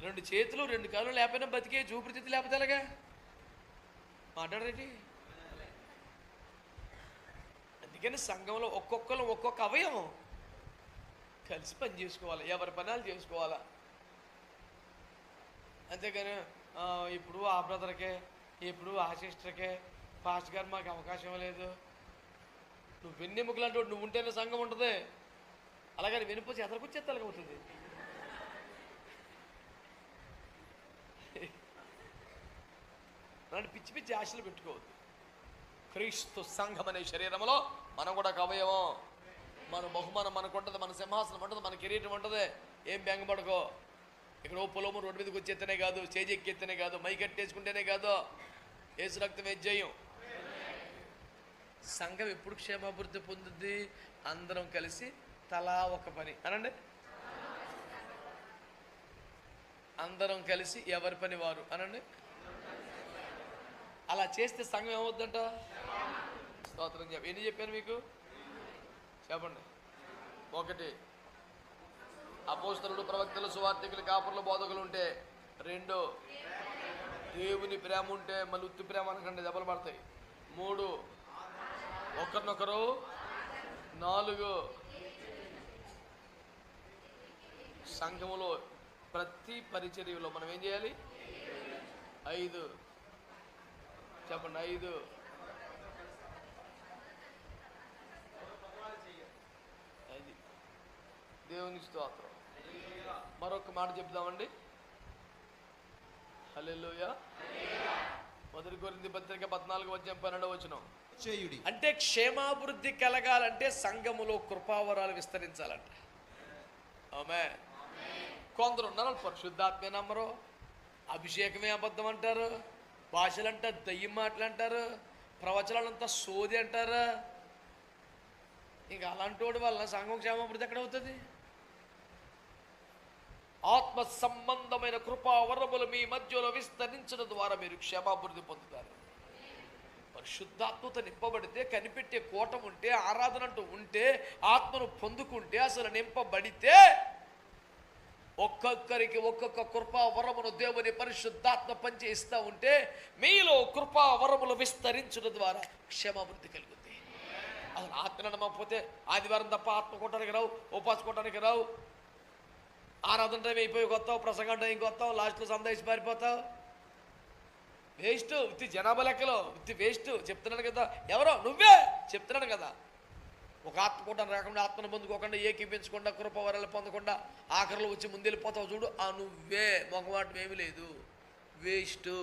2 చేతులు 2 కాళ్ళు లేకపోయినా బతికే, ఊపిరితిత్తులు లేకపోతే ఎలాగా? మాట్లాడరేంటి? అందుకని సంఘంలో ఒక్కొక్కరు ఒక్కొక్క అవయవం కలిసి పని చేసుకోవాలి, ఎవరి పనాలు చేసుకోవాలా. అంతేగాని ఇప్పుడు ఆ బ్రదర్కే, ఇప్పుడు ఆ సిస్టర్కే, పాస్ట్ గారు మాకు అవకాశం లేదు, నువ్వు వెన్నెముకలు అంటే నువ్వు ఉంటేనే సంఘం ఉంటుంది, అలాగని వెనుపోసి ఎదరికొచ్చేస్తే అలాగ అవుతుంది. అలాంటి పిచ్చి పిచ్చి ఆశలు పెట్టుకోవద్దు. క్రీస్తు సంఘం అనే శరీరంలో మనం కూడా ఒక అవయవం. మన బహుమానం మనకు ఉంటుంది, మన సింహాసనం ఉంటుంది, మన కిరీటం ఉంటుంది. ఏం బెంగపడుకో. ఇక్కడ ఓ పొలము రోడ్డు మీదకి వచ్చేస్తేనే కాదు, చేజి ఎక్కేస్తేనే కాదు, మైకట్టేసుకుంటేనే కాదు, ఏసు రక్తం వేజ్జేయం. సంఘం ఎప్పుడు క్షేమాభివృద్ధి పొందుద్ది? అందరం కలిసి తలా ఒక పని అనండి. అందరం కలిసి ఎవరి పని వారు అనండి. అలా చేస్తే సంఘం ఏమవుద్దంట? స్తోత్రం. ఎన్ని చెప్పాను మీకు? చెప్పండి. 1 అపోస్తలుడు, ప్రవక్తలు, సువార్తికులు, కాపురులు, బోధకులు ఉంటే. 2 దేవుని ప్రేమ ఉంటే. మళ్ళీ ఉత్తి ప్రేమ అనకండి, దెబ్బలు పడతాయి. 3 ఒకరినొకరు. 4 సంఘములో ప్రతి పరిచర్యలో మనం ఏం చేయాలి? 5 చెప్పండి. 5 అది దేవుని స్తోత్రం. మరొక మాట చెప్దామండి. హల్లెలూయా. 1 కొరింథీ పత్రిక 14:12 చేయుడి. అంటే క్షేమాభివృద్ధి కలగాలంటే సంఘములో కృపావరాలు విస్తరించాలంట. ఆమేన్. కొందరు ఉన్నారు పరిశుద్ధాత్మే నమ్మరు, అభిషేకమే అబద్ధం అంటారు, భాషలంతా దయ్యం మాటలు అంటారు, ప్రవచనాలంతా సోది అంటారు. ఇంకా అలాంటి వాడి వల్ల సంఘం క్షేమాభివృద్ధి ఎక్కడ అవుతుంది? ఆత్మ సంబంధమైన కృపావరములు మీ మధ్యలో విస్తరించడం ద్వారా మీరు క్షేమాభివృద్ధి పొందుతారు. పరిశుద్ధాత్మతో నింపబడితే, కనిపెట్టే కోటం ఉంటే, ఆరాధన అంటూ ఉంటే, ఆత్మను పొందుకుంటే, అసలు నింపబడితే ఒక్కొక్కరికి ఒక్కొక్క కృపా వరమును దేవుని పరిశుద్ధాత్మ పనిచేస్తూ ఉంటే మీలో కృపా వరములు విస్తరించడం ద్వారా క్షేమాభివృద్ధి కలుగుతుంది. అసలు ఆత్మ నమ్మకపోతే ఆదివారం తప్ప ఆత్మకోవటానికి రావు, ఉపాసుకోవటానికి రావు, ఆరాధన టైం అయిపోయి కొత్తావు, ప్రసంగం టైంకి వస్తావు, లాస్ట్లో సందేశం పారిపోతావు. వేస్ట్. ఉత్తి జనాభా లెక్కలో ఉత్తి వేస్ట్. చెప్తున్నాను కదా, ఎవరో నువ్వే చెప్తున్నాను కదా. ఒక ఆత్మకోవటాన్ని రాకుండా, ఆత్మను పొందుకోకుండా, ఏకీపించకుండా, కృపవరాలు పొందకుండా ఆఖరిలో వచ్చి ముందెళ్ళిపోతావు చూడు, ఆ నువ్వే. మొగమాటం ఏమీ లేదు. వేస్ట్.